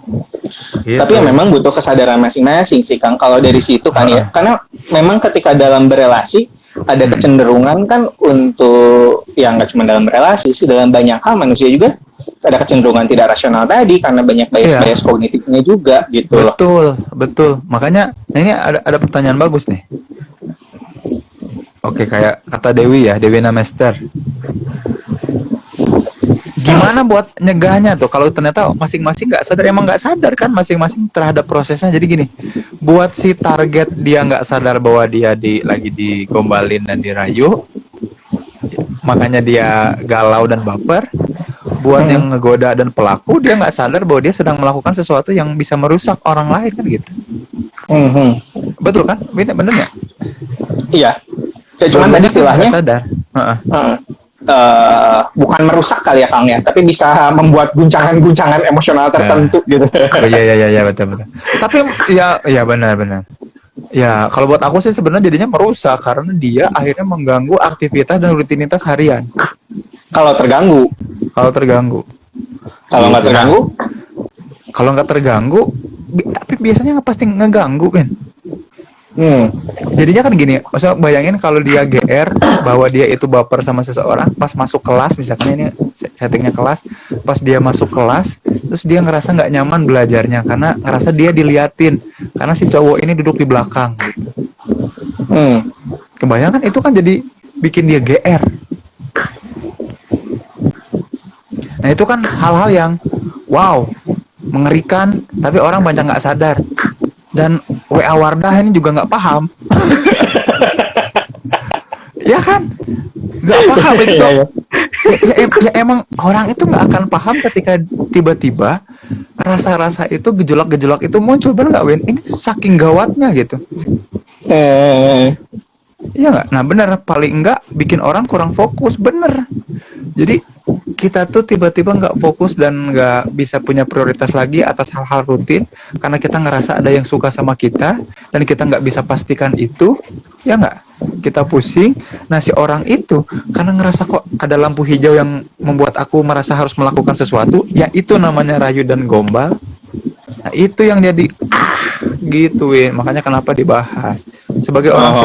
Tapi ya memang butuh kesadaran masing-masing sih, Kang. Kalau dari situ kan ya, karena memang ketika dalam berelasi ada kecenderungan kan untuk yang nggak cuma dalam relasi sih, dalam banyak hal manusia juga ada kecenderungan tidak rasional tadi karena banyak bias kognitifnya juga gitu loh. Betul. Makanya, nah ini ada pertanyaan bagus nih. Oke, kayak kata Dewi Namester. Gimana buat nyegahnya tuh kalau ternyata masing-masing emang nggak sadar kan masing-masing terhadap prosesnya. Jadi gini, buat si target dia nggak sadar bahwa dia lagi digombalin dan dirayu, makanya dia galau dan baper. Buat yang ngegoda dan pelaku, dia nggak sadar bahwa dia sedang melakukan sesuatu yang bisa merusak orang lain kan gitu. Betul kan? Bener nggak? Iya. Cuman tadi istilahnya nggak sadar. Bukan merusak kali ya, Kang ya, tapi bisa membuat guncangan-guncangan emosional tertentu gitu. Oh, iya betul. Tapi ya benar. Ya, kalau buat aku sih sebenarnya jadinya merusak karena dia akhirnya mengganggu aktivitas dan rutinitas harian. Kalau terganggu. Kalau terganggu. Kalau nggak terganggu? Kalau nggak terganggu, tapi biasanya pasti ngeganggu, Ben. Hmm. Jadinya kan gini, maksudnya bayangin kalau dia GR bahwa dia itu baper sama seseorang, pas masuk kelas, misalkan ini settingnya kelas, pas dia masuk kelas, terus dia ngerasa nggak nyaman belajarnya karena ngerasa dia diliatin, karena si cowok ini duduk di belakang. Hmm. Kebayangkan itu kan jadi bikin dia GR. Nah itu kan hal-hal yang wow, mengerikan, tapi orang banyak nggak sadar. Dan WA Wardah ini juga nggak paham. Ya kan? Nggak paham itu. Iya, iya. Ya emang orang itu nggak akan paham ketika tiba-tiba rasa-rasa itu, gejolak-gejolak itu muncul. Bener nggak, Win? Ini saking gawatnya gitu. Iya nggak? Nah bener, paling enggak bikin orang kurang fokus. Bener. Jadi kita tuh tiba-tiba nggak fokus dan nggak bisa punya prioritas lagi atas hal-hal rutin karena kita ngerasa ada yang suka sama kita dan kita nggak bisa pastikan itu, ya nggak? Kita pusing. Nah si orang itu karena ngerasa kok ada lampu hijau yang membuat aku merasa harus melakukan sesuatu, ya itu namanya rayu dan gombal. Nah itu yang jadi gitu, Win. Makanya kenapa dibahas sebagai orang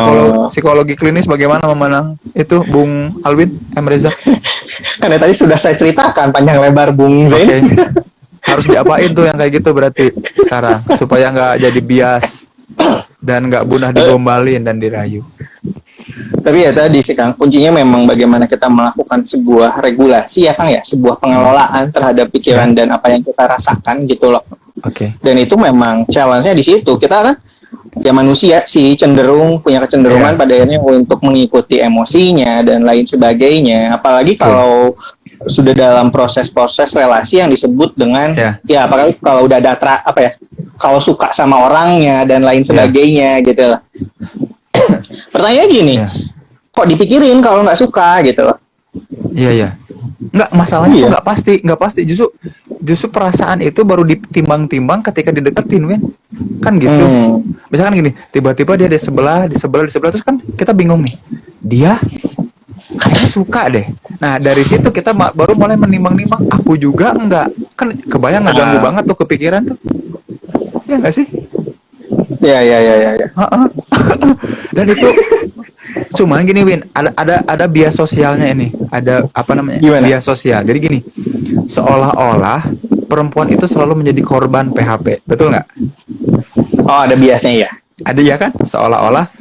psikologi klinis, bagaimana memenang itu, Bung Alwin M. Reza? Karena tadi sudah saya ceritakan panjang lebar, Bung Zain. Oke. Harus diapain tuh yang kayak gitu berarti sekarang supaya nggak jadi bias dan nggak mudah digombalin dan dirayu. Tapi ya tadi sih Kang, kuncinya memang bagaimana kita melakukan sebuah regulasi ya Kang ya, sebuah pengelolaan terhadap pikiran dan apa yang kita rasakan gitu loh. Oke. Dan itu memang challenge-nya di situ. Kita kan ya manusia sih cenderung punya kecenderungan pada akhirnya untuk mengikuti emosinya dan lain sebagainya. Apalagi kalau sudah dalam proses-proses relasi yang disebut dengan ya apalagi kalau udah ada kalau suka sama orangnya dan lain sebagainya gitu loh. Pertanyaannya gini, kok dipikirin kalau nggak suka gitu loh? Iya. Nggak, masalahnya tuh nggak pasti. Justru perasaan itu baru ditimbang-timbang ketika dideketin, Win. Kan gitu. Misalkan gini, tiba-tiba dia di sebelah terus kan kita bingung nih. Dia kayaknya suka deh. Nah, dari situ kita baru mulai menimbang-nimbang, aku juga enggak. Kan kebayang ngeganggu banget tuh kepikiran tuh. Ya nggak sih? Ya. Dan itu cuman gini, Win, ada bias sosialnya ini. Ada apa namanya? Gimana? Bias sosial. Jadi gini, seolah-olah perempuan itu selalu menjadi korban PHP. Betul nggak? Oh, ada biasnya ya. Ada ya kan? Seolah-olah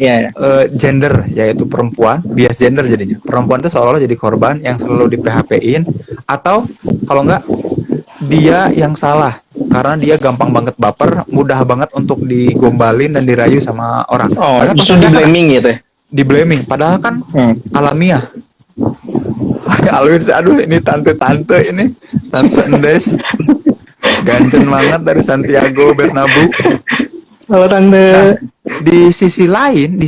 gender, yaitu perempuan, bias gender jadinya. Perempuan itu seolah-olah jadi korban yang selalu di PHP-in, atau kalau nggak dia yang salah karena dia gampang banget baper, mudah banget untuk digombalin dan dirayu sama orang. Oh, justru di blaming gitu. Di blaming, padahal kan alamiah. Alwin, aduh ini tante ini, tante Endes, ganjen banget dari Santiago Bernabeu. Halo tante. Nah, di sisi lain,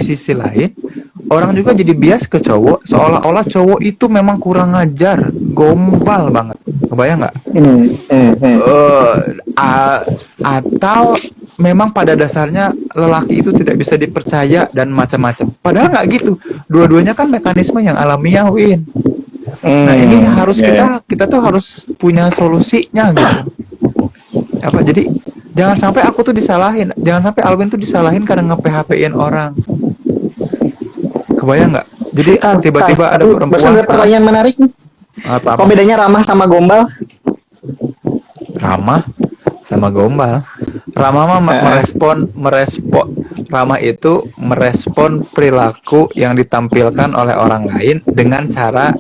orang juga jadi bias ke cowok, seolah-olah cowok itu memang kurang ajar, gombal banget. Kebayang nggak? Atau memang pada dasarnya lelaki itu tidak bisa dipercaya dan macam-macam. Padahal nggak gitu. Dua-duanya kan mekanisme yang alamiah, Win. Nah ini harus kita tuh harus punya solusinya gitu. Jadi jangan sampai aku tuh disalahin, jangan sampai Alwin tuh disalahin karena nge-PHP-in orang. Kebayang nggak? Jadi tiba-tiba ada perempuan. Ada pertanyaan menarik nih. Apa bedanya ramah sama gombal? Ramah sama gombal. Ramah mah merespon. Ramah itu merespon perilaku yang ditampilkan oleh orang lain dengan cara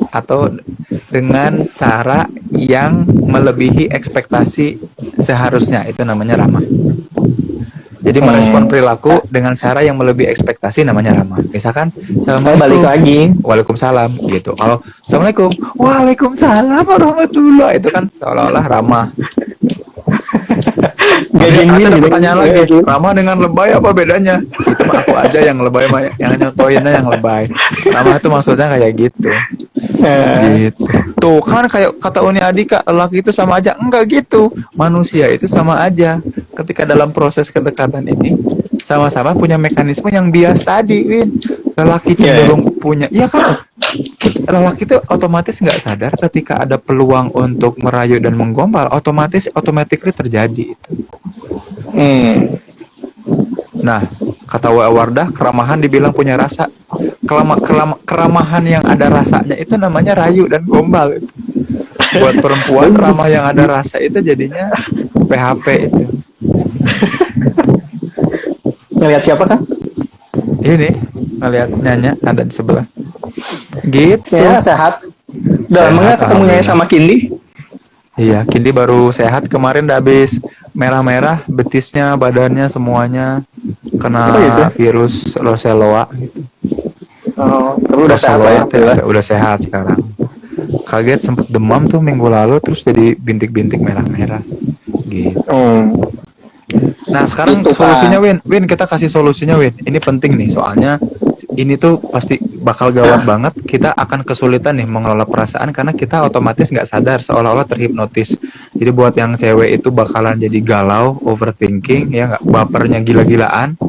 yang melebihi ekspektasi seharusnya. Itu namanya ramah. Jadi merespon perilaku dengan cara yang melebihi ekspektasi namanya ramah. Misalkan, Assalamualaikum. Balik lagi. Waalaikumsalam gitu. Kalau Assalamualaikum, Waalaikumsalam warahmatullah, itu kan seolah-olah ramah. Ada pertanyaan lagi, ramah dengan lebay apa bedanya? Itu mah aku aja yang lebay, yang nyotoinnya yang lebay. Ramah itu maksudnya kayak gitu. Gitu. Tuh kan kayak kata Uni Adika, lelaki itu sama aja. Enggak gitu. Manusia itu sama aja. Ketika dalam proses kedekatan ini sama-sama punya mekanisme yang bias tadi, Win. Lelaki cenderung punya, ya kan? Lelaki itu otomatis nggak sadar ketika ada peluang untuk merayu dan menggombal, automatically terjadi itu. Nah, Kata W.A. Wardah, keramahan dibilang punya rasa. Keramahan yang ada rasanya itu namanya rayu dan gombal. Itu. Buat perempuan, Bagus. ramah yang ada rasa itu jadinya PHP itu. Ngelihat siapa kan? Ini ngeliat Nyanya ada di sebelah. Gitu. Saya sehat. Udah lama nggak ketemunya alhamdulillah. sama Kindi? Iya, Kindi baru sehat kemarin, udah habis merah-merah betisnya, badannya semuanya kena Oh gitu. virus Roseloa gitu. Oh, tapi udah sehat lah ya. Roseloa udah sehat sekarang. Kaget sempet demam tuh minggu lalu terus jadi bintik-bintik merah-merah gitu. Nah, sekarang Itu, solusinya Kang. Win kita kasih solusinya Win. Ini penting nih soalnya ini tuh pasti bakal gawat banget. Kita akan kesulitan nih mengelola perasaan karena kita otomatis nggak sadar seolah-olah terhipnotis. Jadi buat yang cewek itu bakalan jadi galau, overthinking, ya nggak, bapernya gila-gilaan.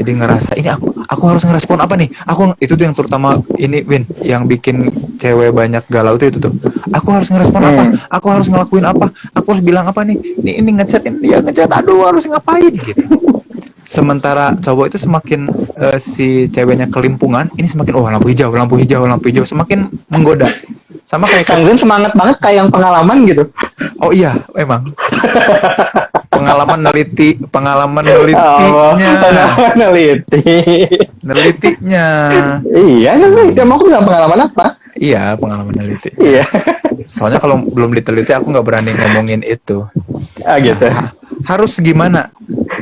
Jadi ngerasa ini aku harus ngerespon apa nih? Aku itu tuh yang terutama ini Win yang bikin cewek banyak galau tuh itu tuh. Aku harus ngerespon apa? Aku harus ngelakuin apa? Aku harus bilang apa nih? Ini ngechat ini dia ngechat. Aduh harus ngapain gitu. Sementara cowok itu semakin si ceweknya kelimpungan, ini semakin lampu hijau, lampu hijau, lampu hijau, semakin menggoda. Sama kayak Kang Zen semangat banget kayak yang pengalaman gitu. oh iya, emang pengalaman Oh, nelitinya, peneliti. nelitinya. Iya, neliti. Emang aku bilang pengalaman apa? Iya, pengalaman neliti. Iya. Soalnya kalau belum diteliti aku nggak berani ngomongin itu. Ah gitu. Harus gimana?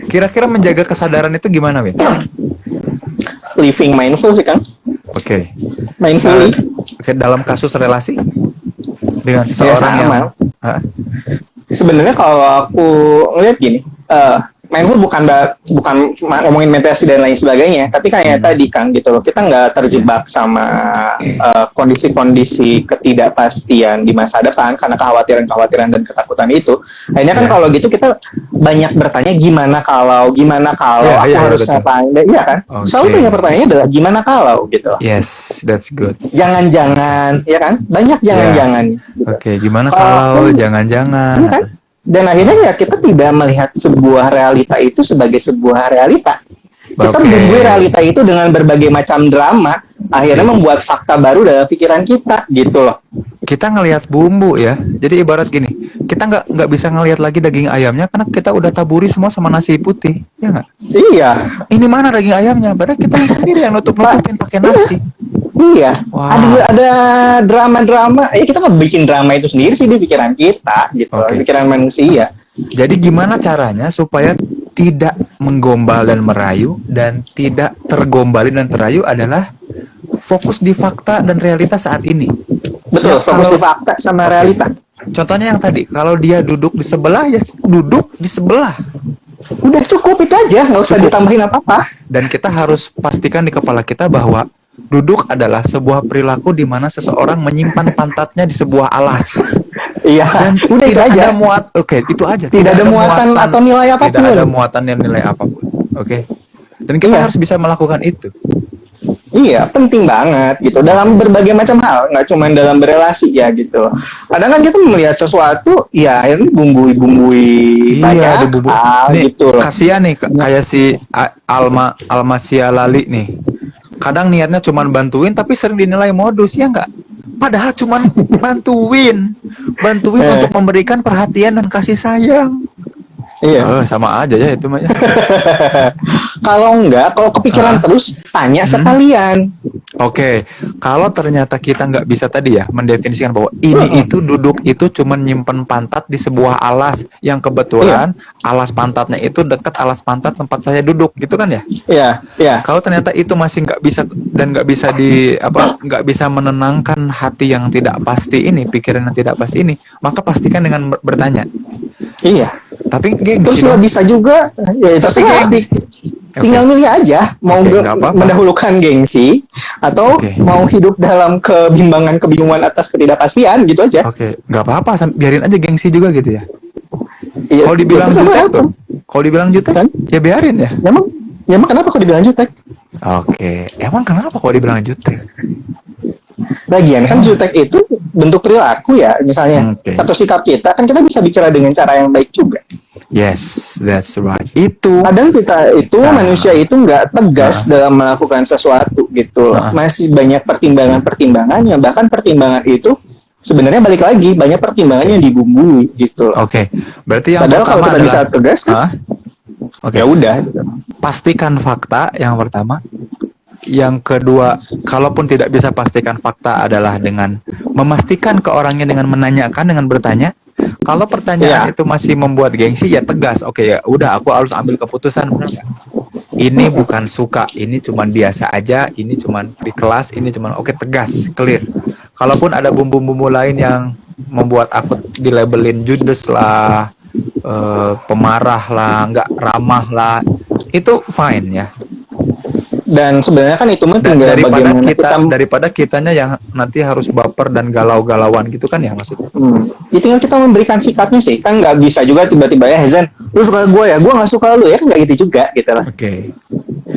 Kira-kira menjaga kesadaran itu gimana, Win? Living mindful sih, Kang. Oke. Mindfully. Oke, dalam kasus relasi dengan Ya seseorang yang sama. Hah? Sebenarnya kalau aku ngeliat gini, mindful bukan cuma ngomongin meditasi dan lain sebagainya, tapi kayak tadi Kang gitu loh, kita nggak terjebak sama kondisi-kondisi ketidakpastian di masa depan karena kekhawatiran dan ketakutan itu. Akhirnya kan kalau gitu kita banyak bertanya gimana kalau aku harus betul. ngapain, iya kan? Selalu banyak pertanyaannya adalah gimana kalau gitu. Yes, that's good. Jangan-jangan, ya kan? Banyak jangan-jangan. Oke, gimana kalau jangan-jangan? Iya kan? Dan akhirnya ya kita tidak melihat sebuah realita itu sebagai sebuah realita. Kita membuat realita itu dengan berbagai macam drama, akhirnya membuat fakta baru dalam pikiran kita, gitu loh. Kita ngelihat bumbu ya. Jadi ibarat gini, kita nggak bisa ngelihat lagi daging ayamnya karena kita udah taburi semua sama nasi putih, ya nggak? Iya. Ini mana daging ayamnya? Padahal kita sendiri yang nutupin pakai nasi. Iya. Wow. Ada drama-drama. Ya kita nggak bikin drama itu sendiri sih di pikiran kita, gitu. Pikiran manusia. Jadi gimana caranya supaya tidak menggombal dan merayu dan tidak tergombali dan terayu adalah fokus di fakta dan realita saat ini. Betul, fokus di fakta sama realita. Contohnya yang tadi, kalau dia duduk di sebelah ya duduk di sebelah. Udah cukup itu aja, nggak usah ditambahin apa-apa. Dan kita harus pastikan di kepala kita bahwa duduk adalah sebuah perilaku di mana seseorang menyimpan pantatnya di sebuah alas. Iya, dan udah itu aja. Itu aja. Tidak ada muatan atau nilai apapun. Tidak ada muatan dan nilai apapun. Oke. Dan kita harus bisa melakukan itu. Iya, penting banget gitu. Dalam berbagai macam hal, nggak cuma dalam berelasi ya gitu. Kadang kan kita melihat sesuatu, ya akhirnya bumbui banyak hal gitu loh. Kasihan nih kayak si Alma Sialali nih. Kadang niatnya cuma bantuin tapi sering dinilai modus, ya nggak? Padahal cuma bantuin untuk memberikan perhatian dan kasih sayang. Iya. Sama aja ya itu mah. Kalau kepikiran terus, tanya sekalian. Oke, kalau ternyata kita nggak bisa tadi ya mendefinisikan bahwa ini itu duduk itu cuma nyimpen pantat di sebuah alas yang kebetulan alas pantatnya itu dekat alas pantat tempat saya duduk, gitu kan ya? Iya, iya. Kalau ternyata itu masih nggak bisa dan nggak bisa menenangkan hati yang tidak pasti ini, pikiran yang tidak pasti ini, maka pastikan dengan bertanya. Iya. Tapi gengsi. Terus nggak bisa juga, ya itu tinggal milih aja mau mendahulukan gengsi atau mau hidup dalam kebingungan atas ketidakpastian gitu aja. Oke, nggak apa-apa, biarin aja gengsi juga gitu ya. Iya, kalau dibilang jutek tuh, kalau dibilang jutek kan? Ya biarin ya. Emang kenapa kalau dibilang jutek? Oke, emang kenapa kalau dibilang jutek? Lagian kan jutek itu bentuk perilaku ya, misalnya atau sikap kita kan kita bisa bicara dengan cara yang baik juga. Yes, that's right. Itu. Kadang kita itu Sa- manusia itu nggak tegas dalam melakukan sesuatu gitu loh. Heeh. Masih banyak pertimbangan-pertimbangannya. Bahkan pertimbangan itu sebenarnya balik lagi banyak pertimbangannya yang dibumbui gitu loh. Oke. Berarti yang Padahal kalau pertama kita adalah bisa tegas kan, Hah? Oke. ya udah. Gitu. Pastikan fakta yang pertama. Yang kedua, kalaupun tidak bisa pastikan fakta adalah dengan memastikan ke orangnya dengan menanyakan, dengan bertanya. Kalau pertanyaan Iya. itu masih membuat gengsi, ya tegas. Oke, ya udah, aku harus ambil keputusan, benar nggak? Ini bukan suka, ini cuman biasa aja, ini cuman di kelas, ini cuman oke, tegas, clear. Kalaupun ada bumbu-bumbu lain yang membuat aku dilabelin judes lah, pemarah lah, nggak ramah lah, itu fine ya. Dan sebenarnya kan itu mah Dan tinggal bagaimana daripada kitanya yang nanti harus baper dan galau-galauan gitu kan ya maksudnya. Ya tinggal kita memberikan sikapnya sih, kan nggak bisa juga tiba-tiba ya Zen, lu suka gue ya, gue nggak suka lu ya, kan nggak gitu juga gitu lah. Oke.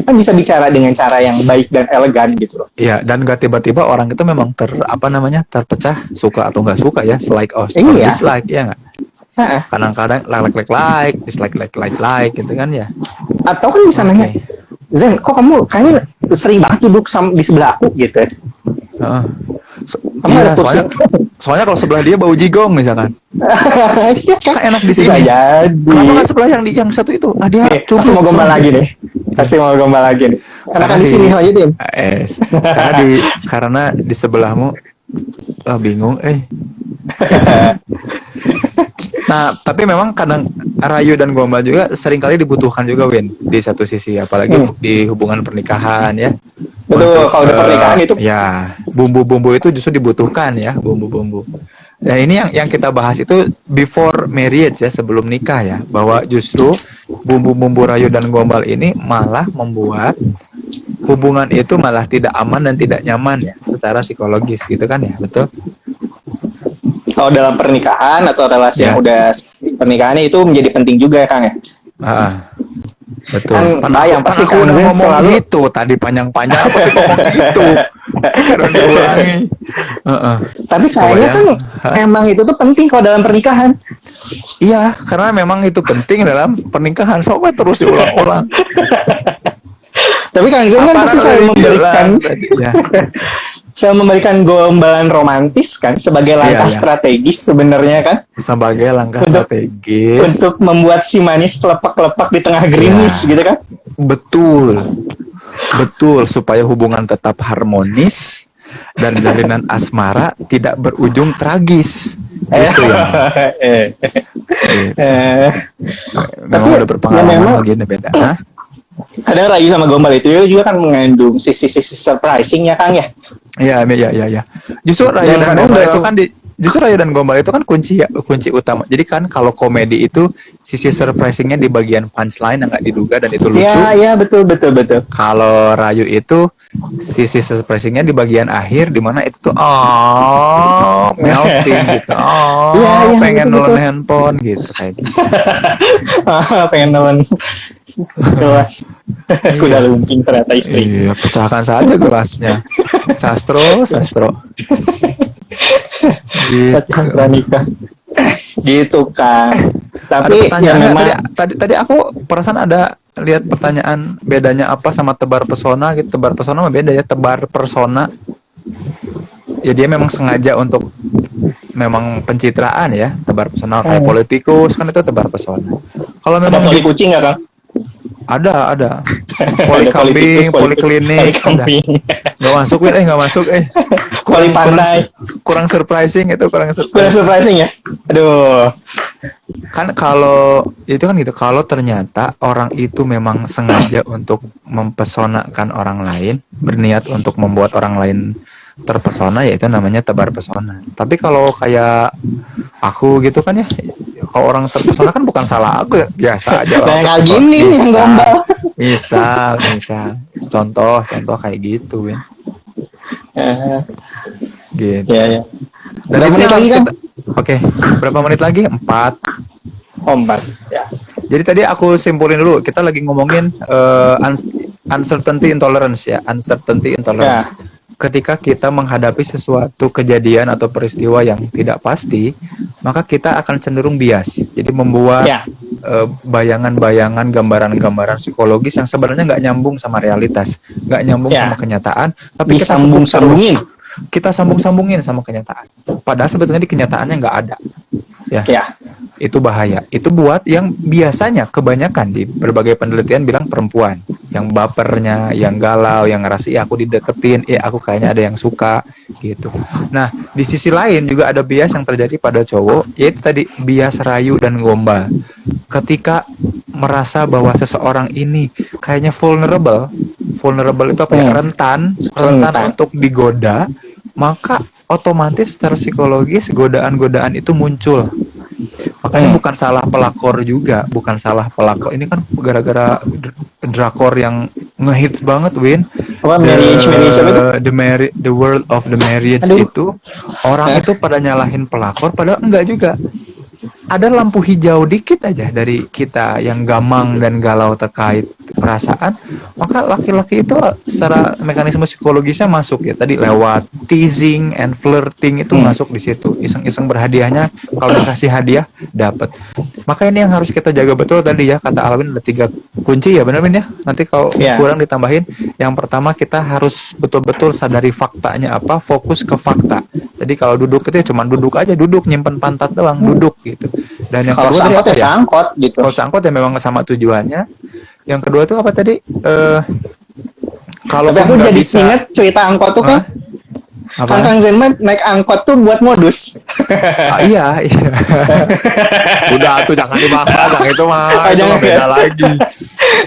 Kan bisa bicara dengan cara yang baik dan elegan gitu loh. Iya, dan gak tiba-tiba orang itu memang terpecah suka atau nggak suka ya, like or Iya. dislike ya nggak? Heeh. Kadang-kadang like, dislike like gitu kan ya. Atau kan bisa Oke. nanya, Zen, kok kamu kayaknya sering banget duduk di sebelah aku gitu. Heeh. Kamu Iya, ada kursi? soalnya kalau sebelah dia bau jigong misalkan, Iya kan enak di bisa sini. jadi. Kenapa nggak sebelah yang satu itu? Dia Kasih mau gombal lagi nih. Kasih mau gombal lagi nih. Enakan di sini lanjutin. Karena di sebelahmu bingung Nah, tapi memang kadang rayu dan gombal juga seringkali dibutuhkan juga, Win, di satu sisi, apalagi di hubungan pernikahan ya. Betul, kalau di pernikahan itu ya, bumbu-bumbu itu justru dibutuhkan ya, bumbu-bumbu. Dan ini yang kita bahas itu before marriage ya, sebelum nikah ya, bahwa justru bumbu-bumbu rayu dan gombal ini malah membuat hubungan itu malah tidak aman dan tidak nyaman ya, secara psikologis gitu kan ya, betul? kalau dalam pernikahan atau relasi yang udah pernikahannya itu menjadi penting juga ya Kang ya. Betul. Kan yang pasti aku udah Kang Zen ngomong selalu gitu tadi panjang-panjang apa dia ngomong gitu. Karena diulangi. Tapi kayaknya kan emang itu tuh penting kalau dalam pernikahan. Iya, karena memang itu penting dalam pernikahan. Soalnya terus diulang-ulang. Tapi Kang Zen kan pasti selalu memberikan gombalan romantis kan sebagai langkah strategis sebenarnya kan. Sebagai langkah strategis untuk membuat si manis kelepak-kelepak di tengah gerimis gitu kan. Betul, supaya hubungan tetap harmonis dan jalinan asmara tidak berujung tragis. Gitu ya. Memang udah berpengalaman begini beda. Kadang rayu sama gombal itu juga kan mengandung sisi surprising ya Kang ya. Iya. Justru rayu dan gombal itu kan kunci utama. Jadi kan kalau komedi itu sisi surprisingnya di bagian punchline yang nggak diduga dan itu lucu. Iya betul. Kalau rayu itu sisi surprisingnya di bagian akhir di mana itu tuh melting gitu. Pengen nelen handphone gitu kayak gitu. Pengen nelen gelas. Kuda lumping ternyata istri. Iya, pecahkan saja gelasnya. Sastro. Gitu. Pranikah. Gitu Kang. Tapi ya memang tadi aku perasaan ada lihat pertanyaan bedanya apa sama tebar pesona gitu. Tebar pesona mah beda ya, tebar persona. Ya dia memang sengaja untuk memang pencitraan ya, tebar pesona kayak politikus kan itu tebar pesona. Kalau memang poli kucing enggak Kang? Ada. Poli kambing, poli klinik, ada. Nggak masuk. Poli pantai. Kurang surprising itu, kurang surprising ya. Aduh. Kan kalau itu kan gitu, kalau ternyata orang itu memang sengaja untuk mempesonakan orang lain, berniat untuk membuat orang lain terpesona, ya itu namanya tebar pesona. Tapi kalau kayak aku gitu kan ya, kalau orang terpesona kan bukan salah aku ya, biasa aja orang kayak gini yang gombal. Misal contoh kayak gitu, Win. Gitu. Ya. Dan berapa menit lagi kan? Oke, berapa menit lagi? 4. 4. Ya. Jadi tadi aku simpulin dulu, kita lagi ngomongin uncertainty intolerance ya, uncertainty intolerance. Ya. Ketika kita menghadapi sesuatu kejadian atau peristiwa yang tidak pasti, maka kita akan cenderung bias. Jadi membuat bayangan-bayangan, gambaran-gambaran psikologis yang sebenarnya nggak nyambung sama realitas, nggak nyambung Ya. sama kenyataan, tapi kita Disambung-sambungin. kita sambung-sambungin sama kenyataan. Padahal sebetulnya di kenyataannya nggak ada. Ya, Ya. itu bahaya. Itu buat yang biasanya kebanyakan di berbagai penelitian bilang perempuan, yang bapernya, yang galau, yang ngerasa aku dideketin, aku kayaknya ada yang suka gitu. Nah, di sisi lain juga ada bias yang terjadi pada cowok, yaitu tadi bias rayu dan gombal. Ketika merasa bahwa seseorang ini kayaknya vulnerable itu apa ya? Rentan untuk digoda, maka otomatis secara psikologis godaan-godaan itu muncul. Makanya bukan salah pelakor juga, bukan salah pelakor. Ini kan gara-gara drakor yang ngehits banget, Win. Apa marriage apa itu? The World of the Marriage. Aduh. Itu orang itu pada nyalahin pelakor, padahal enggak juga. Ada lampu hijau dikit aja dari kita yang gamang dan galau terkait perasaan, maka laki-laki itu secara mekanisme psikologisnya masuk ya, tadi lewat teasing and flirting itu masuk di situ. Iseng-iseng berhadiahnya, kalau dikasih hadiah dapat. Maka ini yang harus kita jaga betul tadi ya, kata Alwin ada 3 kunci ya, benar Min ya. Nanti kalau kurang ditambahin. Yang pertama, kita harus betul-betul sadari faktanya apa, fokus ke fakta. Tadi kalau duduk itu ya cuma duduk aja, duduk nyimpen pantat doang, duduk gitu. Dan yang Kalau kedua sangkot tadi ya sangkot gitu. Kalau sangkot ya memang sama tujuannya. Yang kedua tuh apa tadi? Kalau Tapi aku jadi ingat cerita angkot tuh kan. Kang Zenman naik angkot tuh buat modus. Iya. Udah tuh jangan dibahas, yang itu mah beda lagi.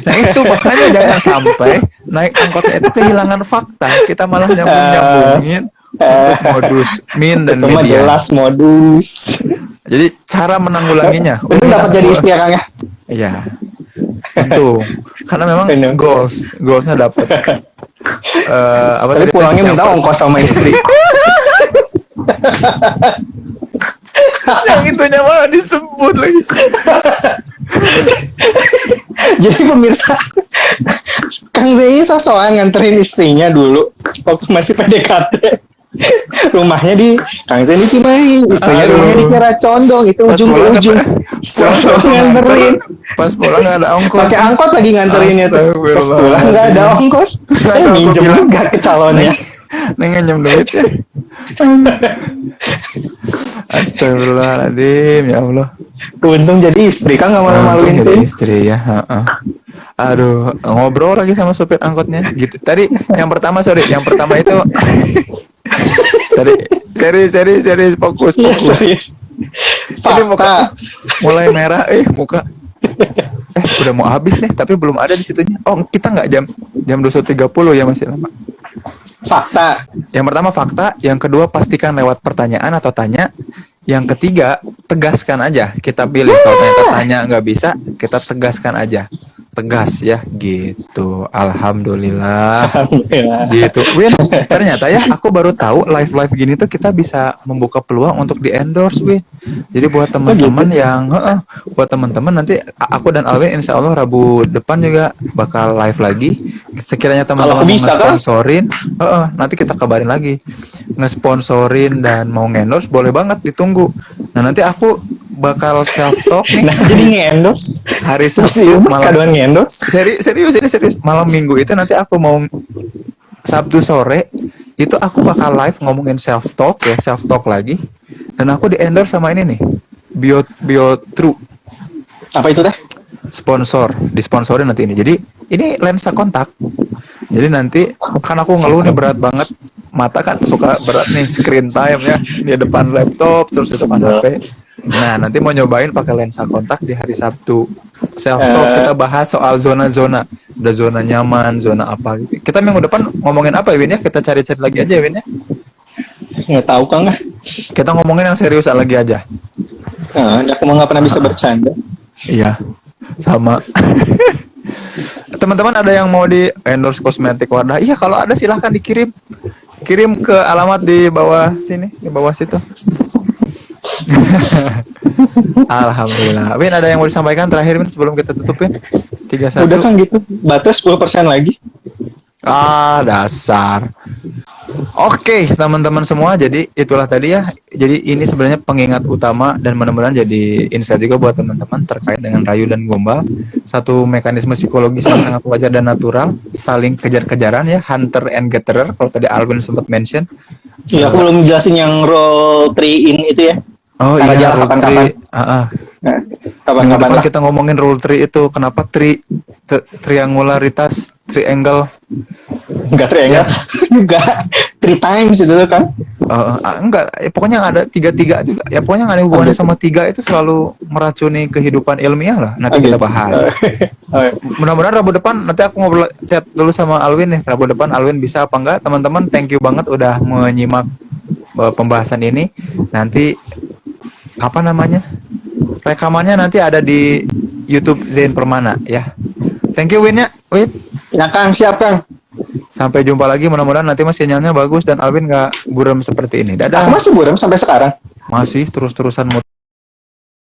Nah itu makanya jangan sampai naik angkotnya itu kehilangan fakta. Kita malah nyambungin untuk modus Min dan Itu mah media. jelas modus. Jadi cara menanggulanginya. Itu dapat jadi istri ya Kang ya. Iya. Tentu. Karena memang goalsnya dapat. Apa tapi pulangnya minta ongkos sama istri. Yang itunya malah disebut lagi. Jadi pemirsa, Kang Zee sosokan nganterin istrinya dulu waktu masih PDKT. Rumahnya di Kang Zee di Cimahi, istrinya rumahnya di Kiara Condong, itu ujung ke ujung. Sosok nganterin. Pas pulang nggak ada ongkos. Pakai angkot lagi nganterinnya tuh. Pas pulang nggak ada ongkos. Minjem juga ke calonnya. Nginjem duit ya. Astagfirullahaladzim, ya Allah. Untung jadi istri, kan nggak malu-maluin jadi tuh. istri ya. Aduh, ngobrol lagi sama sopir angkotnya gitu. Tadi yang pertama itu tadi serius fokus. Iya, serius. Ini muka mulai merah, muka. Udah mau habis nih, tapi belum ada di situnya. Oh, kita nggak jam 21.30 ya, masih lama. Fakta. Yang pertama fakta, yang kedua pastikan lewat pertanyaan atau tanya. Yang ketiga, tegaskan aja. Kita pilih, kalau ternyata tanya nggak bisa, kita tegaskan aja. Tegas ya, gitu. Alhamdulillah. Gitu. Win, ternyata ya aku baru tahu live gini tuh kita bisa membuka peluang untuk di endorse, Win. Jadi buat teman-teman yang buat teman-teman nanti aku dan Alwin insya Allah Rabu depan juga bakal live lagi. Sekiranya teman-teman mau nge-sponsorin, nanti kita kabarin lagi. Nge-sponsorin dan mau nge-endorse boleh banget, ditunggu. Nah, nanti aku bakal self talk nih. Nah, jadi nge-endorse hari Sabtu malam nge-endorse. Serius malam Minggu itu nanti aku mau Sabtu sore itu aku bakal live ngomongin self talk lagi, dan aku di endorse sama ini nih Bio True. Apa itu teh? Disponsorin nanti ini. Jadi ini lensa kontak. Jadi nanti kan aku ngeluh nih berat banget, mata kan suka berat nih, screen time ya di depan laptop terus di depan HP. Nah, nanti mau nyobain pakai lensa kontak di hari Sabtu. Self talk, kita bahas soal zona-zona. Udah zona nyaman, zona apa. Kita minggu depan ngomongin apa ya, Win ya? Kita cari-cari lagi aja ya, Win ya? Nggak tahu Kang. Kita ngomongin yang serius lagi aja. Nah, aku mah nggak pernah bisa bercanda. Iya, sama. Teman-teman ada yang mau di endorse kosmetik Wardah? Iya, kalau ada silahkan dikirim. Kirim ke alamat di bawah sini, di bawah situ. Alhamdulillah. Win, ada yang mau disampaikan terakhir, Win, sebelum kita tutupin? 31. Udah kan gitu, batas 10% lagi. Dasar. Oke, teman-teman semua, jadi itulah tadi ya. Jadi ini sebenarnya pengingat utama dan mudah-mudahan jadi insight juga buat teman-teman terkait dengan Rayu dan Gombal. Satu mekanisme psikologis yang sangat wajar dan natural, saling kejar-kejaran ya, hunter and gatherer kalau tadi Alvin sempat mention. Iya, aku belum jelasin yang roll 3 in itu ya. Oh Ntar aja iya, lah, rule kapan-kapan. 3. Nah, Minggu kapan-kapan depan lah. kita ngomongin rule 3 itu. Kenapa triangularitas, triangle. Enggak triangle juga 3 times itu tuh kan. Enggak, pokoknya ada tiga juga. Ya pokoknya yang ada Oh, hubungannya gitu. sama tiga itu selalu meracuni kehidupan ilmiah lah. Oh, Nanti kita gitu. bahas. Oh, iya. Mudah-mudahan Rabu depan nanti aku ngobrol chat dulu sama Alwin nih. Rabu depan Alwin bisa apa enggak? Teman-teman, thank you banget udah menyimak pembahasan ini. Nanti apa namanya? Rekamannya nanti ada di YouTube Zain Permana ya. Thank you Win ya. Win. Ya Kang, siap Kang. Sampai jumpa lagi, mudah-mudahan nanti mas sinyalnya bagus dan Alvin nggak buram seperti ini. Aku Dadah. masih buram sampai sekarang. Masih terus-terusan